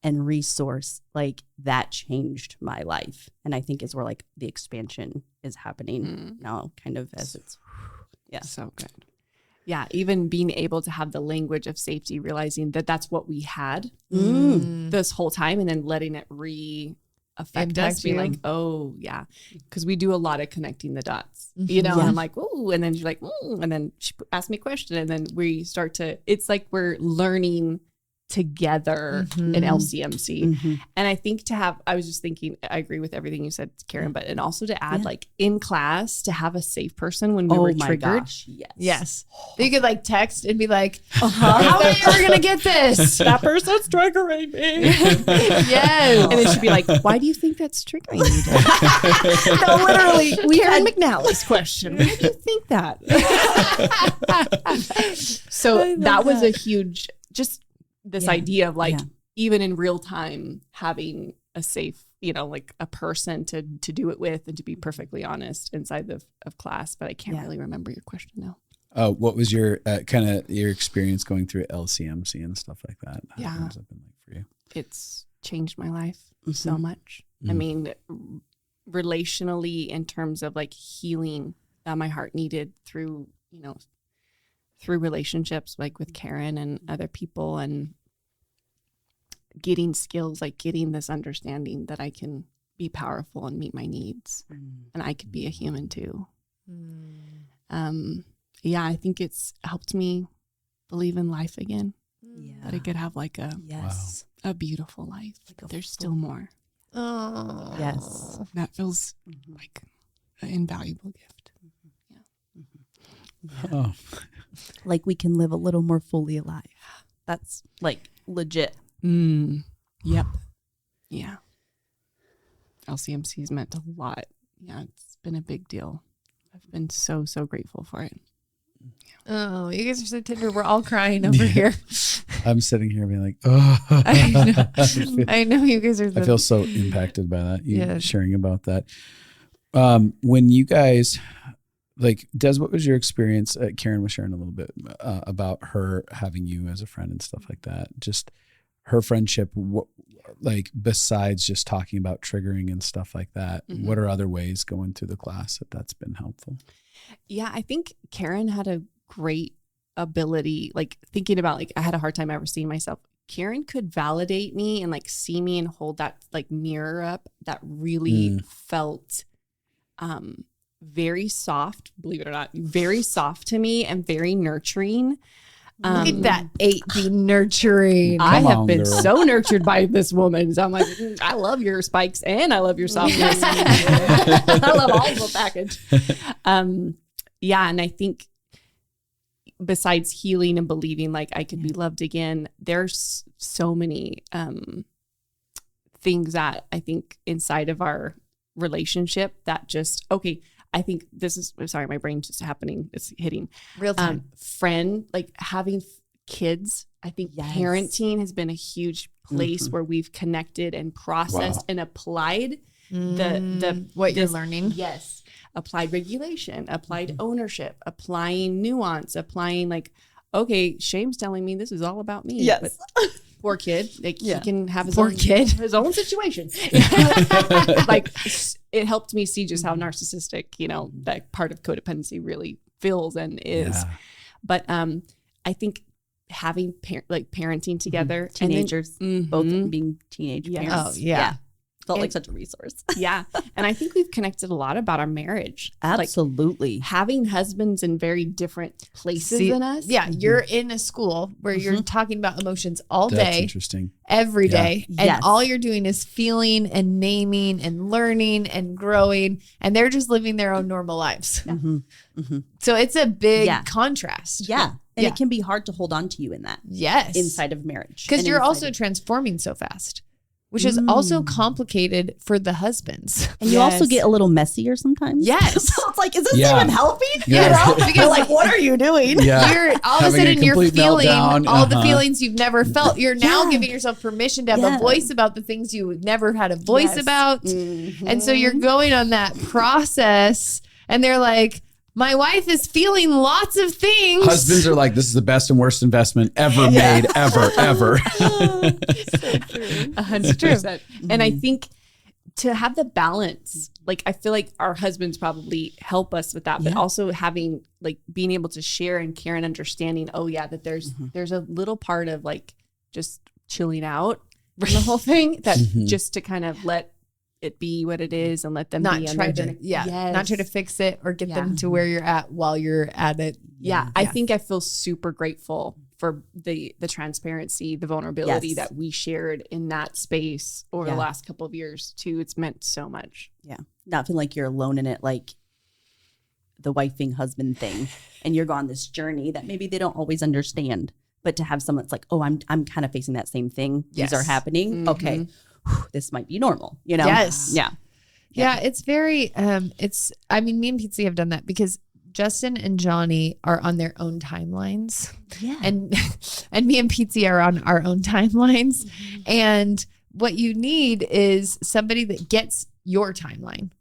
and resource, like that changed my life. And I think is where like the expansion is happening now, kind of as it's so good. Yeah, even being able to have the language of safety, realizing that that's what we had this whole time, and then letting it affect Impact us, being you. like, oh yeah, because we do a lot of connecting the dots, Mhm. you know. Yeah. And I'm like, oh, and then she's like, and then she asked me a question, and then we start to. It's like we're learning together Mhm. in LCMC. Mhm. And I think I was just thinking, I agree with everything you said, Karen, but and also to add, Yeah. like in class, to have a safe person when we were triggered. Gosh, yes. Yes. You could like text and be like, how are you ever going to get this? That person's triggering me. Yes. And then she'd be like, why do you think that's triggering you? No, literally, Karen McNally's question. Why do you think that? So that was a huge, just this Yeah. idea of like, Yeah. even in real time, having a safe, like a person to do it with and to be perfectly honest inside of class. But I can't really remember your question now. What was your kind of your experience going through LCMC and stuff like that? Yeah. How has it been like for you? It's changed my life so much. I Mhm. mean, relationally, in terms of like healing that my heart needed through relationships, like with Karen and other people, and getting skills, like getting this understanding that I can be powerful and meet my needs, and I could be a human too. Yeah, I think it's helped me believe in life again, that I could have like a Yes. a beautiful life. Like a There's still more. Oh. Yes. That feels like an invaluable gift. Oh, Like we can live a little more fully alive. That's like legit. Yep. Yeah. LCMC's meant a lot. Yeah, it's been a big deal. I've been so grateful for it. Oh, you guys are so tender. We're all crying over here. I'm sitting here being like, oh, I know you guys are. I feel so impacted by that. You Yeah. sharing about that. When you guys, like, Des, what was your experience? Karen was sharing a little bit about her having you as a friend and stuff like that. Just her friendship, like besides just talking about triggering and stuff like that, what are other ways going through the class that's been helpful? Yeah, I think Karen had a great ability, like thinking about, like I had a hard time ever seeing myself. Karen could validate me and like see me and hold that like mirror up that really felt very soft, believe it or not, very soft to me and very nurturing. Look at that 8 be nurturing. I Come have on, been girl. so nurtured by this woman. So I'm like, I love your spikes and I love your softness. I love all the package. Yeah. And I think besides healing and believing like I could be loved again, there's so many things that I think inside of our relationship that just, okay, I think this is, sorry, my brain's just happening. It's hitting. Real time. Friend, like having kids. I think Yes. parenting has been a huge place where we've connected and processed and applied the what you're learning. Yes. Applied regulation, applied ownership, applying nuance, applying like, okay, Shame's telling me this is all about me. Yes. But poor kid. Like he can have his Poor own kid. his own situation. Like it helped me see just how narcissistic, that part of codependency really feels and is. Yeah. But I think having parenting together, and then- Teenagers, both Mhm. being teenage Yes. parents. Oh, yeah. Felt like And- such a resource. Yeah. And I think we've connected a lot about our marriage. Like Absolutely. having husbands in very different places See, than us. Yeah, you're in a school where you're talking about emotions all That's day, interesting. every Yeah. day, and Yes. all you're doing is feeling and naming and learning and growing, and they're just living their own normal lives. So it's a big Yeah. contrast. Yeah. And Yeah. it can be hard to hold on to you in that Yes. inside of marriage. Because and you're inside also of- transforming so fast, which is also complicated for the husbands. and you also Yes. get a little messier sometimes. Yes. So it's like, is this Yeah. even helping? Yeah. You know? You're like, what are you doing? Yeah. You're all of a Having a sudden you're complete feeling meltdown. all the Uh-huh. feelings you've never felt. You're now Yeah. giving yourself permission to have Yeah. a voice about the things you never had a voice Yes. about. And so you're going on that process, and they're like, my wife is feeling lots of things. Husbands are like, this is the best and worst investment ever made, ever. 100%. And I think to have the balance, like I feel like our husbands probably help us with that, but Yeah. also having like being able to share and care and understanding, oh yeah, that there's a little part of like just chilling out from the whole thing that just to kind of let it be what it is and let them not be on try their to, journey. not try to fix it or get Yeah. them to where you're at while you're at it. Yeah, I think I feel super grateful for the transparency, the vulnerability Yes. that we shared in that space over Yeah. the last couple of years too. It's meant so much. Yeah. Not feeling like you're alone in it, like the wifing husband thing. And you're on this journey that maybe they don't always understand. But to have someone that's like, oh, I'm kind of facing that same thing. Yes. These are happening. Okay. Whew, this might be normal, you know? Yes. Yeah. Yeah, it's very I mean, me and Pizzi have done that because Justin and Johnny are on their own timelines. Yeah. And me and Pizzi are on our own timelines. And what you need is somebody that gets your timeline,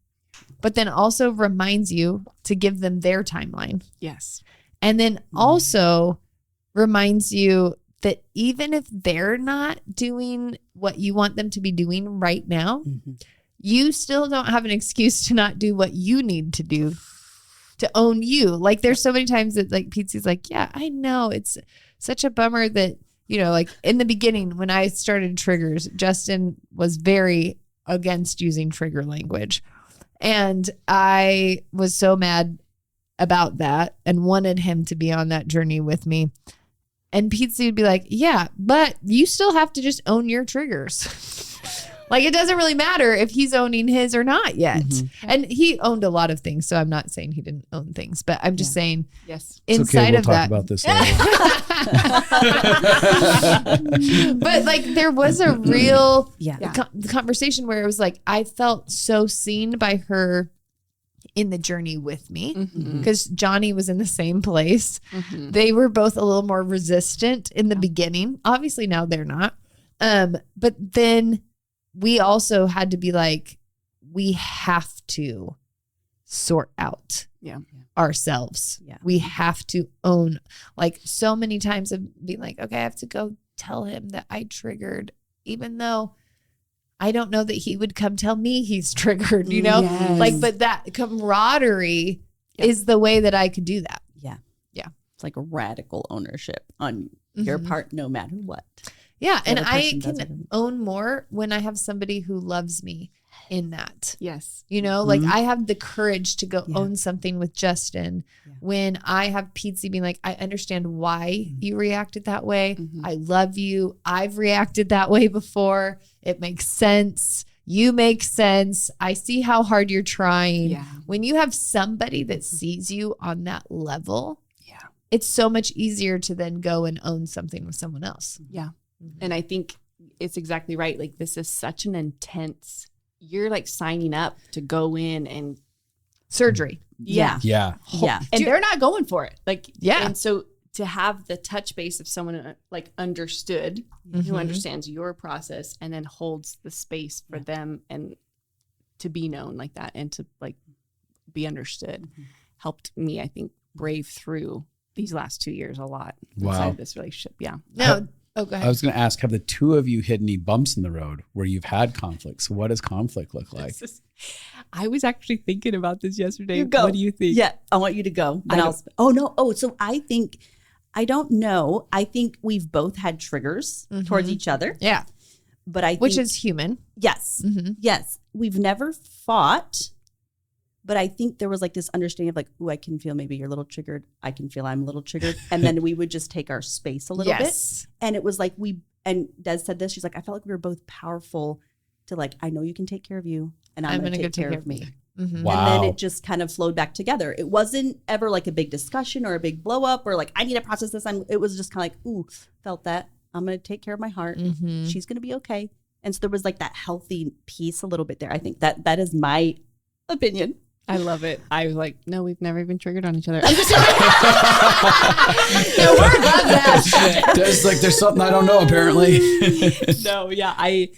but then also reminds you to give them their timeline. Yes. And then also reminds you that even if they're not doing what you want them to be doing right now, you still don't have an excuse to not do what you need to do to own you. Like there's so many times that like Pizzi's like, yeah, I know it's such a bummer that, you know, like in the beginning when I started triggers, Justin was very against using trigger language. And I was so mad about that and wanted him to be on that journey with me. And Pizzi would be like, yeah, but you still have to just own your triggers. Like it doesn't really matter if he's owning his or not yet. And he owned a lot of things. So I'm not saying he didn't own things, but I'm just saying Yes. It's inside okay, we'll of talk that. about this later. But like there was a real Yeah. conversation where it was like, I felt so seen by her in the journey with me because Johnny was in the same place. They were both a little more resistant in the beginning. Obviously now they're not. But then we also had to be like, we have to sort out ourselves. Yeah. We have to own, like so many times of being like, okay, I have to go tell him that I triggered, even though I don't know that he would come tell me he's triggered, you know? Yes. Like, but that camaraderie is the way that I could do that. Yeah. Yeah. It's like a radical ownership on your part, no matter what. Yeah. The And other I person does can it. own more when I have somebody who loves me in that. Yes. You know, like I have the courage to go Yeah. own something with Justin when I have Pizzi being like, I understand why you reacted that way. I love you. I've reacted that way before. It makes sense. You make sense. I see how hard you're trying. Yeah. When you have somebody that sees you on that level, it's so much easier to then go and own something with someone else. Yeah. And I think it's exactly right. Like this is such an intense, you're like signing up to go in and Surgery. yeah. Yeah. Yeah. And they're not going for it. Like, Yeah. And so to have the touch base of someone like understood, who understands your process and then holds the space for them and to be known like that and to like be understood helped me, I think, brave through these last 2 years a lot inside of this relationship. Yeah. No. Oh, go ahead. I was going to ask, have the two of you hit any bumps in the road where you've had conflicts? What does conflict look like? I was actually thinking about this yesterday. You go. What do you think? Yeah, I want you to go. Then so I think, I don't know. I think we've both had triggers towards each other. Yeah. But I Which think, is human. yes, yes. We've never fought, but I think there was like this understanding of like, ooh, I can feel maybe you're a little triggered. I can feel I'm a little triggered. And then we would just take our space a little bit. And it was like and Des said this, she's like, I felt like we were both powerful to like, I know you can take care of you and I'm going to take care of me. Wow. And then it just kind of flowed back together. It wasn't ever like a big discussion or a big blow up or like, I need to process this. It was just kind of like, ooh, felt that. I'm going to take care of my heart. She's going to be okay. And so there was like that healthy piece a little bit there. I think that is my opinion. I love it. I was like, no, we've never even triggered on each other. No, we're above that. There's like, there's something I don't know, apparently. No, yeah. I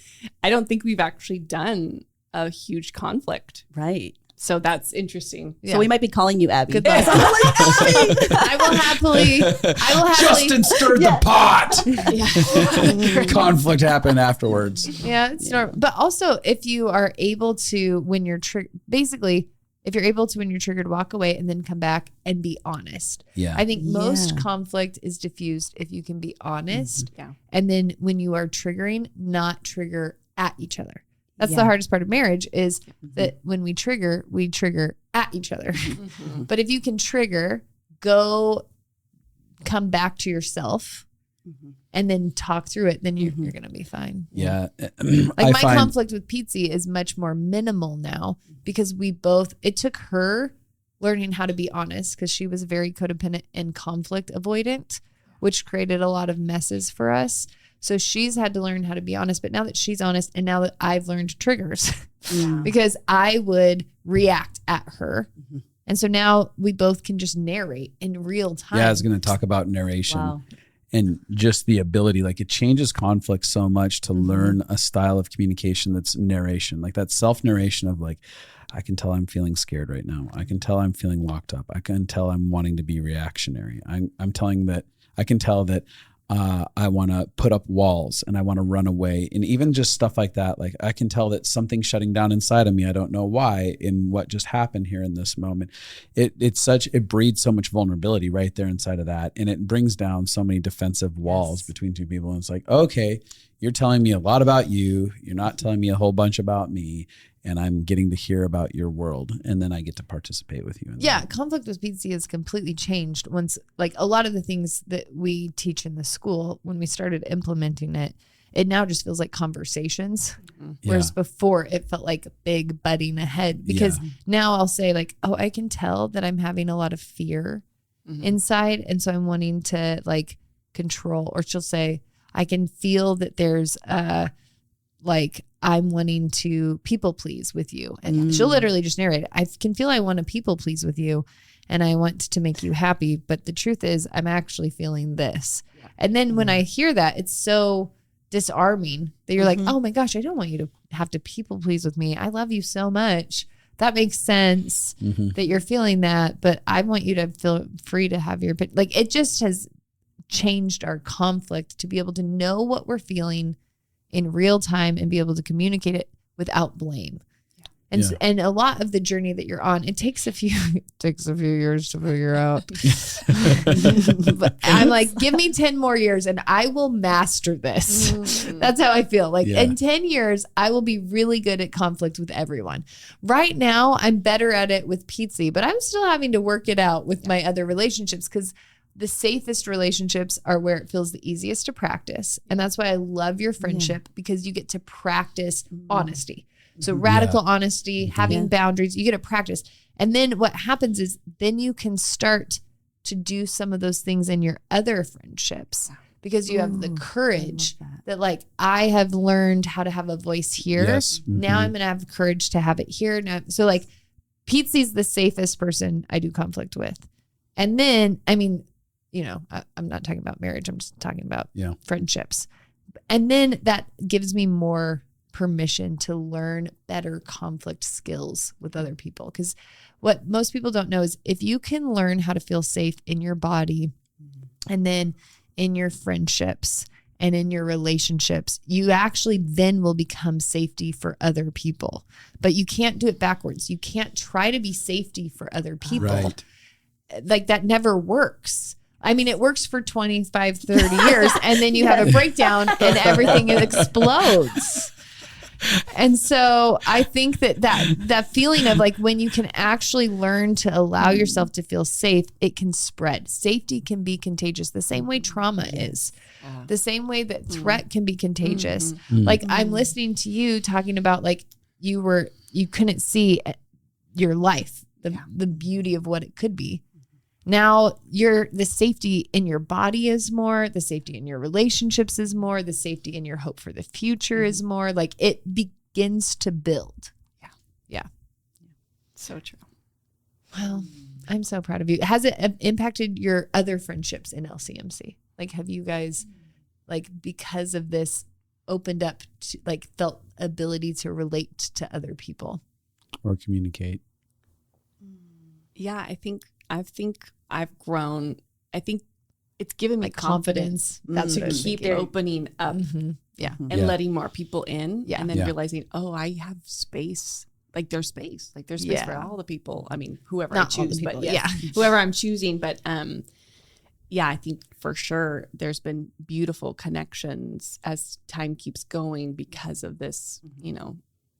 don't think we've actually done a huge conflict. Right. So that's interesting. So we might be calling you Abby. Goodbye. I will happily. Justin stirred the pot. Conflict happened afterwards. Yeah, it's normal. But also, if you are able to, when you're basically, if you're able to, when you're triggered, walk away and then come back and be honest. Yeah. I think most Yeah. conflict is diffused if you can be honest. Yeah. And then when you are triggering, not trigger at each other. That's the hardest part of marriage is that when we trigger at each other. But if you can trigger, come back to yourself and then talk through it, then you're going to be fine. Yeah. Like my conflict with Pizzi is much more minimal now because it took her learning how to be honest because she was very codependent and conflict avoidant, which created a lot of messes for us. So she's had to learn how to be honest. But now that she's honest and now that I've learned triggers because I would react at her. And so now we both can just narrate in real time. Yeah, I was going to talk about narration and just the ability, like it changes conflict so much to learn a style of communication that's narration, like that self-narration of like, I can tell I'm feeling scared right now. I can tell I'm feeling locked up. I can tell I'm wanting to be reactionary. I can tell that I want to put up walls and I want to run away. And even just stuff like that, like I can tell that something's shutting down inside of me. I don't know why in what just happened here in this moment. It breeds so much vulnerability right there inside of that. And it brings down so many defensive walls between two people. And it's like, okay, you're telling me a lot about you. You're not telling me a whole bunch about me. And I'm getting to hear about your world. And then I get to participate with you. Yeah. Conflict with Pizzi has completely changed once, like a lot of the things that we teach in the school, when we started implementing it, it now just feels like conversations. Whereas before it felt like a big butting ahead because now I'll say like, oh, I can tell that I'm having a lot of fear inside. And so I'm wanting to like control, or she'll say, I can feel that there's like I'm wanting to people please with you. And she'll literally just narrate it. I can feel I want to people please with you and I want to make you happy. But the truth is I'm actually feeling this. Yeah. And then when I hear that, it's so disarming that you're like, oh my gosh, I don't want you to have to people please with me. I love you so much. That makes sense that you're feeling that, but I want you to feel free to have your, like, it just has changed our conflict to be able to know what we're feeling in real time and be able to communicate it without blame. And a lot of the journey that you're on, it takes a few years to figure out. But I'm like, give me 10 more years and I will master this. That's how I feel. Like in 10 years, I will be really good at conflict with everyone. Right now, I'm better at it with Pizzi, but I'm still having to work it out with my other relationships because the safest relationships are where it feels the easiest to practice. And that's why I love your friendship because you get to practice honesty. So radical honesty, having boundaries, you get to practice. And then what happens is then you can start to do some of those things in your other friendships because you have the courage that like, I have learned how to have a voice here. Yes. Now I'm going to have the courage to have it here. Now, so like Pizzi's the safest person I do conflict with. And then, I mean, you know, I'm not talking about marriage. I'm just talking about friendships. And then that gives me more permission to learn better conflict skills with other people. Because what most people don't know is if you can learn how to feel safe in your body and then in your friendships and in your relationships, you actually then will become safety for other people. But you can't do it backwards. You can't try to be safety for other people. Right. Like that never works. I mean, it works for 25, 30 years and then you have a breakdown and everything explodes. And so I think that feeling of like when you can actually learn to allow yourself to feel safe, it can spread. Safety can be contagious the same way trauma is, the same way that threat can be contagious. Like I'm listening to you talking about like you couldn't see your life, the beauty of what it could be. Now the safety in your body is more, the safety in your relationships is more, the safety in your hope for the future is more. Like it begins to build. Yeah. So true. Well, I'm so proud of you. Has it impacted your other friendships in LCMC? Like, have you guys, like, because of this, opened up to, like, felt ability to relate to other people or communicate? Yeah, I think I've grown. I think it's given me confidence. That's to keep opening up and letting more people in and then realizing, oh, I have space. Like there's space. Like there's space for all the people. I mean, whoever Not I choose, people, but whoever I'm choosing. But I think for sure there's been beautiful connections as time keeps going because of this,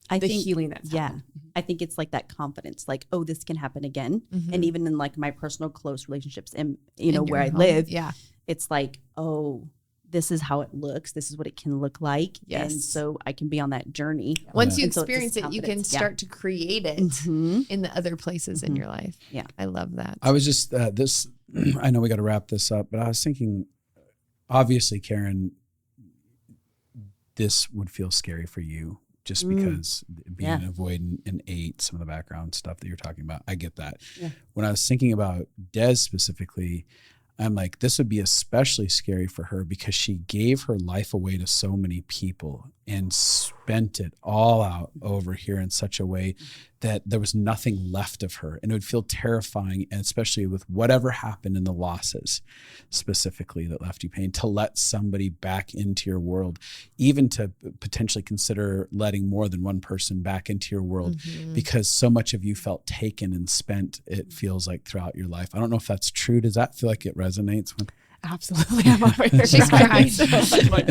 I the think healing that's happened. I think it's like that confidence, like, oh, this can happen again. Mhm. And even in like my personal close relationships and, In know, your where I home. live, Yeah. it's like, oh, this is how it looks. This is what it can look like. Yes. And so I can be on that journey. Once you And so it's experience just it, you can confidence. Yeah. start to create it Mhm. in the other places in your life. Yeah. I love that. I was just I know we got to wrap this up, but I was thinking, obviously, Karen, this would feel scary for you just because being Yeah. avoidant and ate some of the background stuff that you're talking about. I get that. Yeah. When I was thinking about Des specifically, I'm like, this would be especially scary for her because she gave her life away to so many people and spent it all out over here in such a way that there was nothing left of her. And it would feel terrifying, and especially with whatever happened in the losses specifically that left you pain, to let somebody back into your world, even to potentially consider letting more than one person back into your world because so much of you felt taken and spent, it feels like, throughout your life. I don't know if that's true. Does that feel like it resonates with? Absolutely. I'm over here. She's crying. I'm like,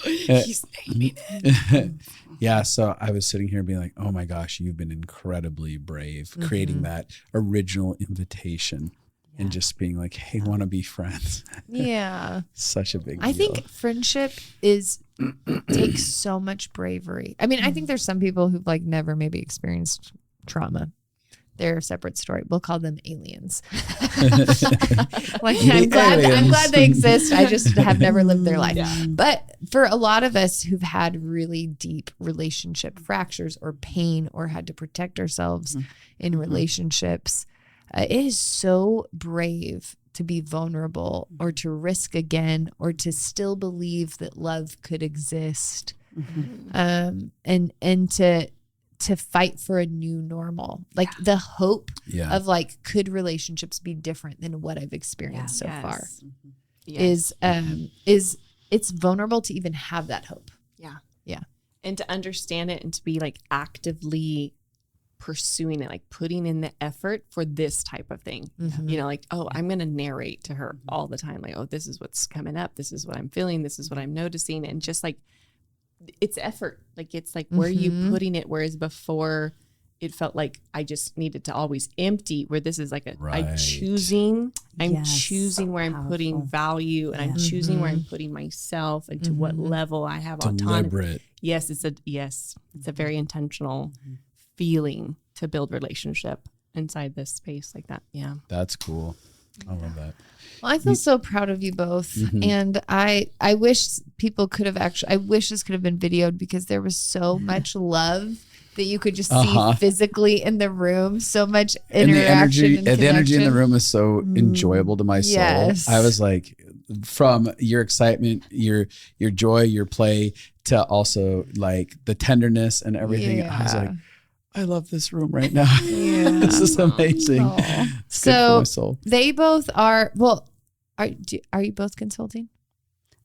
he's naming it. Yeah. So I was sitting here being like, oh my gosh, you've been incredibly brave creating that original invitation and just being like, hey, want to be friends. Yeah. Such a big deal. I think friendship takes so much bravery. I mean, I think there's some people who've like never maybe experienced trauma. They're a separate story. We'll call them aliens. Like I'm glad they exist. I just have never lived their life. Yeah. But for a lot of us who've had really deep relationship fractures or pain or had to protect ourselves in relationships, it is so brave to be vulnerable or to risk again or to still believe that love could exist. And to fight for a new normal, like the hope of like, could relationships be different than what I've experienced so far is it's vulnerable to even have that hope. Yeah. And to understand it and to be like actively pursuing it, like putting in the effort for this type of thing, you know, like, oh, I'm going to narrate to her all the time. Like, oh, this is what's coming up. This is what I'm feeling. This is what I'm noticing. And just like, it's effort. Like, it's like, where are you putting it? Whereas before it felt like I just needed to always empty, where this is like I'm choosing where I'm putting value and I'm choosing where I'm putting myself and to what level I have autonomy. Deliberate. Yes. It's a very intentional feeling to build relationship inside this space like that. Yeah. That's cool. I love that. Well, I feel so proud of you both. And I wish people could have I wish this could have been videoed because there was so much love that you could just see physically in the room. So much interaction and the energy in the room is so enjoyable to my soul. Yes. I was like, from your excitement, your joy, your play, to also like the tenderness and everything. I was like, I love this room right now. This is amazing. It's good for my soul. They both are, well, are you both consulting?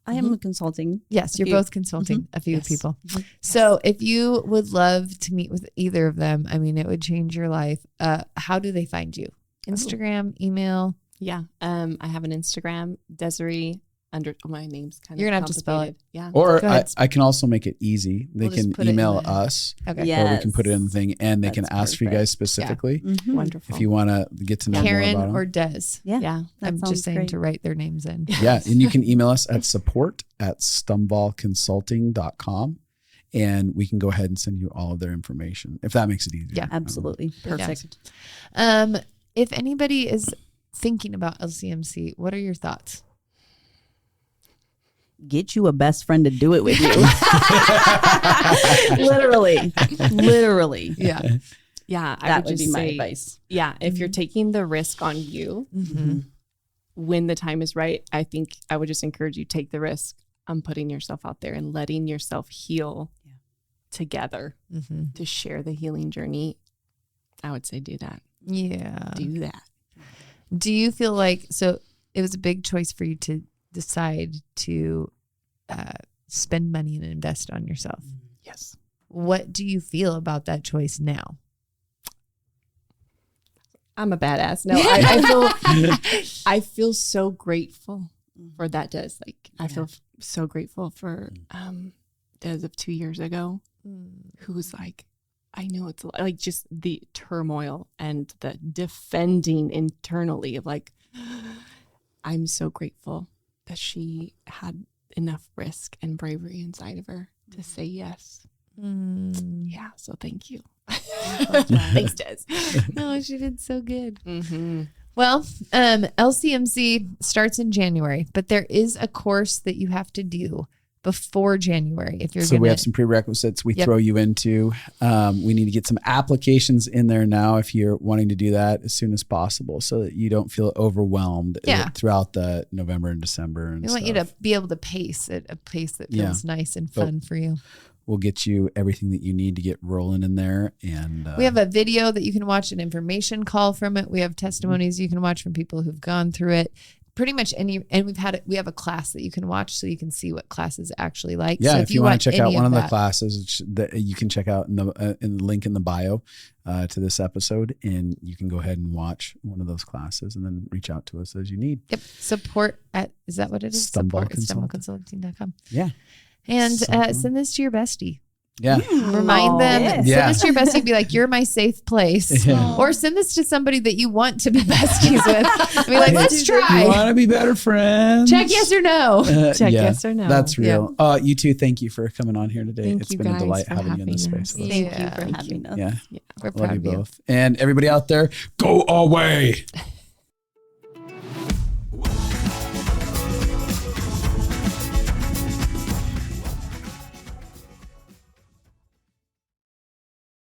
I am consulting. Yes, you're both consulting a few people. So if you would love to meet with either of them, I mean, it would change your life. How do they find you? Instagram, email? Yeah. I have an Instagram, Desiree my name's kind of You're going to have to spell it. Yeah. Or I can also make it easy. They We'll just can put it in email the- us, Okay. or we can put it in the thing, and they can That's ask for you guys specifically Wonderful. if you want to get to know Karen more about or them. Des? Yeah. Yeah. I'm just saying to write their names in. Yeah, and you can email us at support@stumvalconsulting.com, and we can go ahead and send you all of their information if that makes it easier. Yeah. Absolutely. Perfect. If anybody is thinking about LCMC, what are your thoughts? Get you a best friend to do it with you. Literally. Yeah. Yeah. I That would would just be my say, advice. yeah, if you're taking the risk on you, when the time is right, I think I would just encourage you, take the risk on putting yourself out there and letting yourself heal together to share the healing journey. I would say do that. Yeah. Do that. Do you feel like, so it was a big choice for you to decide to spend money and invest on yourself? Yes. What do you feel about that choice now? I'm a badass. No, I feel so grateful for that. I feel so grateful for Des of 2 years ago, who was like, I know it's a lot, like just the turmoil and the defending internally of like, I'm so grateful that she had enough risk and bravery inside of her to say yes. Yeah. So thank you. Thanks, Des. No, she did so good. Mm-hmm. Well, LCMC starts in January, but there is a course that you have to do before January if you're So gonna, we have some prerequisites we Yep. throw you into. We need to get some applications in there now if you're wanting to do that as soon as possible so that you don't feel overwhelmed throughout the November and December. And we want you to be able to pace at a pace that feels nice and fun for you. We'll get you everything that you need to get rolling in there. And we have a video that you can watch, an information call from it. We have testimonies you can watch from people who've gone through it. Pretty much any, and we have a class that you can watch so you can see what class is actually like. Yeah, so if you want to check out one of the that, classes that you can check out in the link in the bio to this episode, and you can go ahead and watch one of those classes and then reach out to us as you need. Support is that what it is? Support at StumbbleConsulting.com. Yeah. And send this to your bestie. Yeah. Remind them. Yes. Send this to your bestie. Be like, you're my safe place. Yeah. Or send this to somebody that you want to be besties with. Be like, let's try. You want to be better friends? Check yes or no. Check yes or no. That's real. You too. Thank you for coming on here today. Thank it's you been a guys delight for having you in this having space. us. Thank you for having us. Yeah. We're Love proud you of you. both. And everybody out there, go away.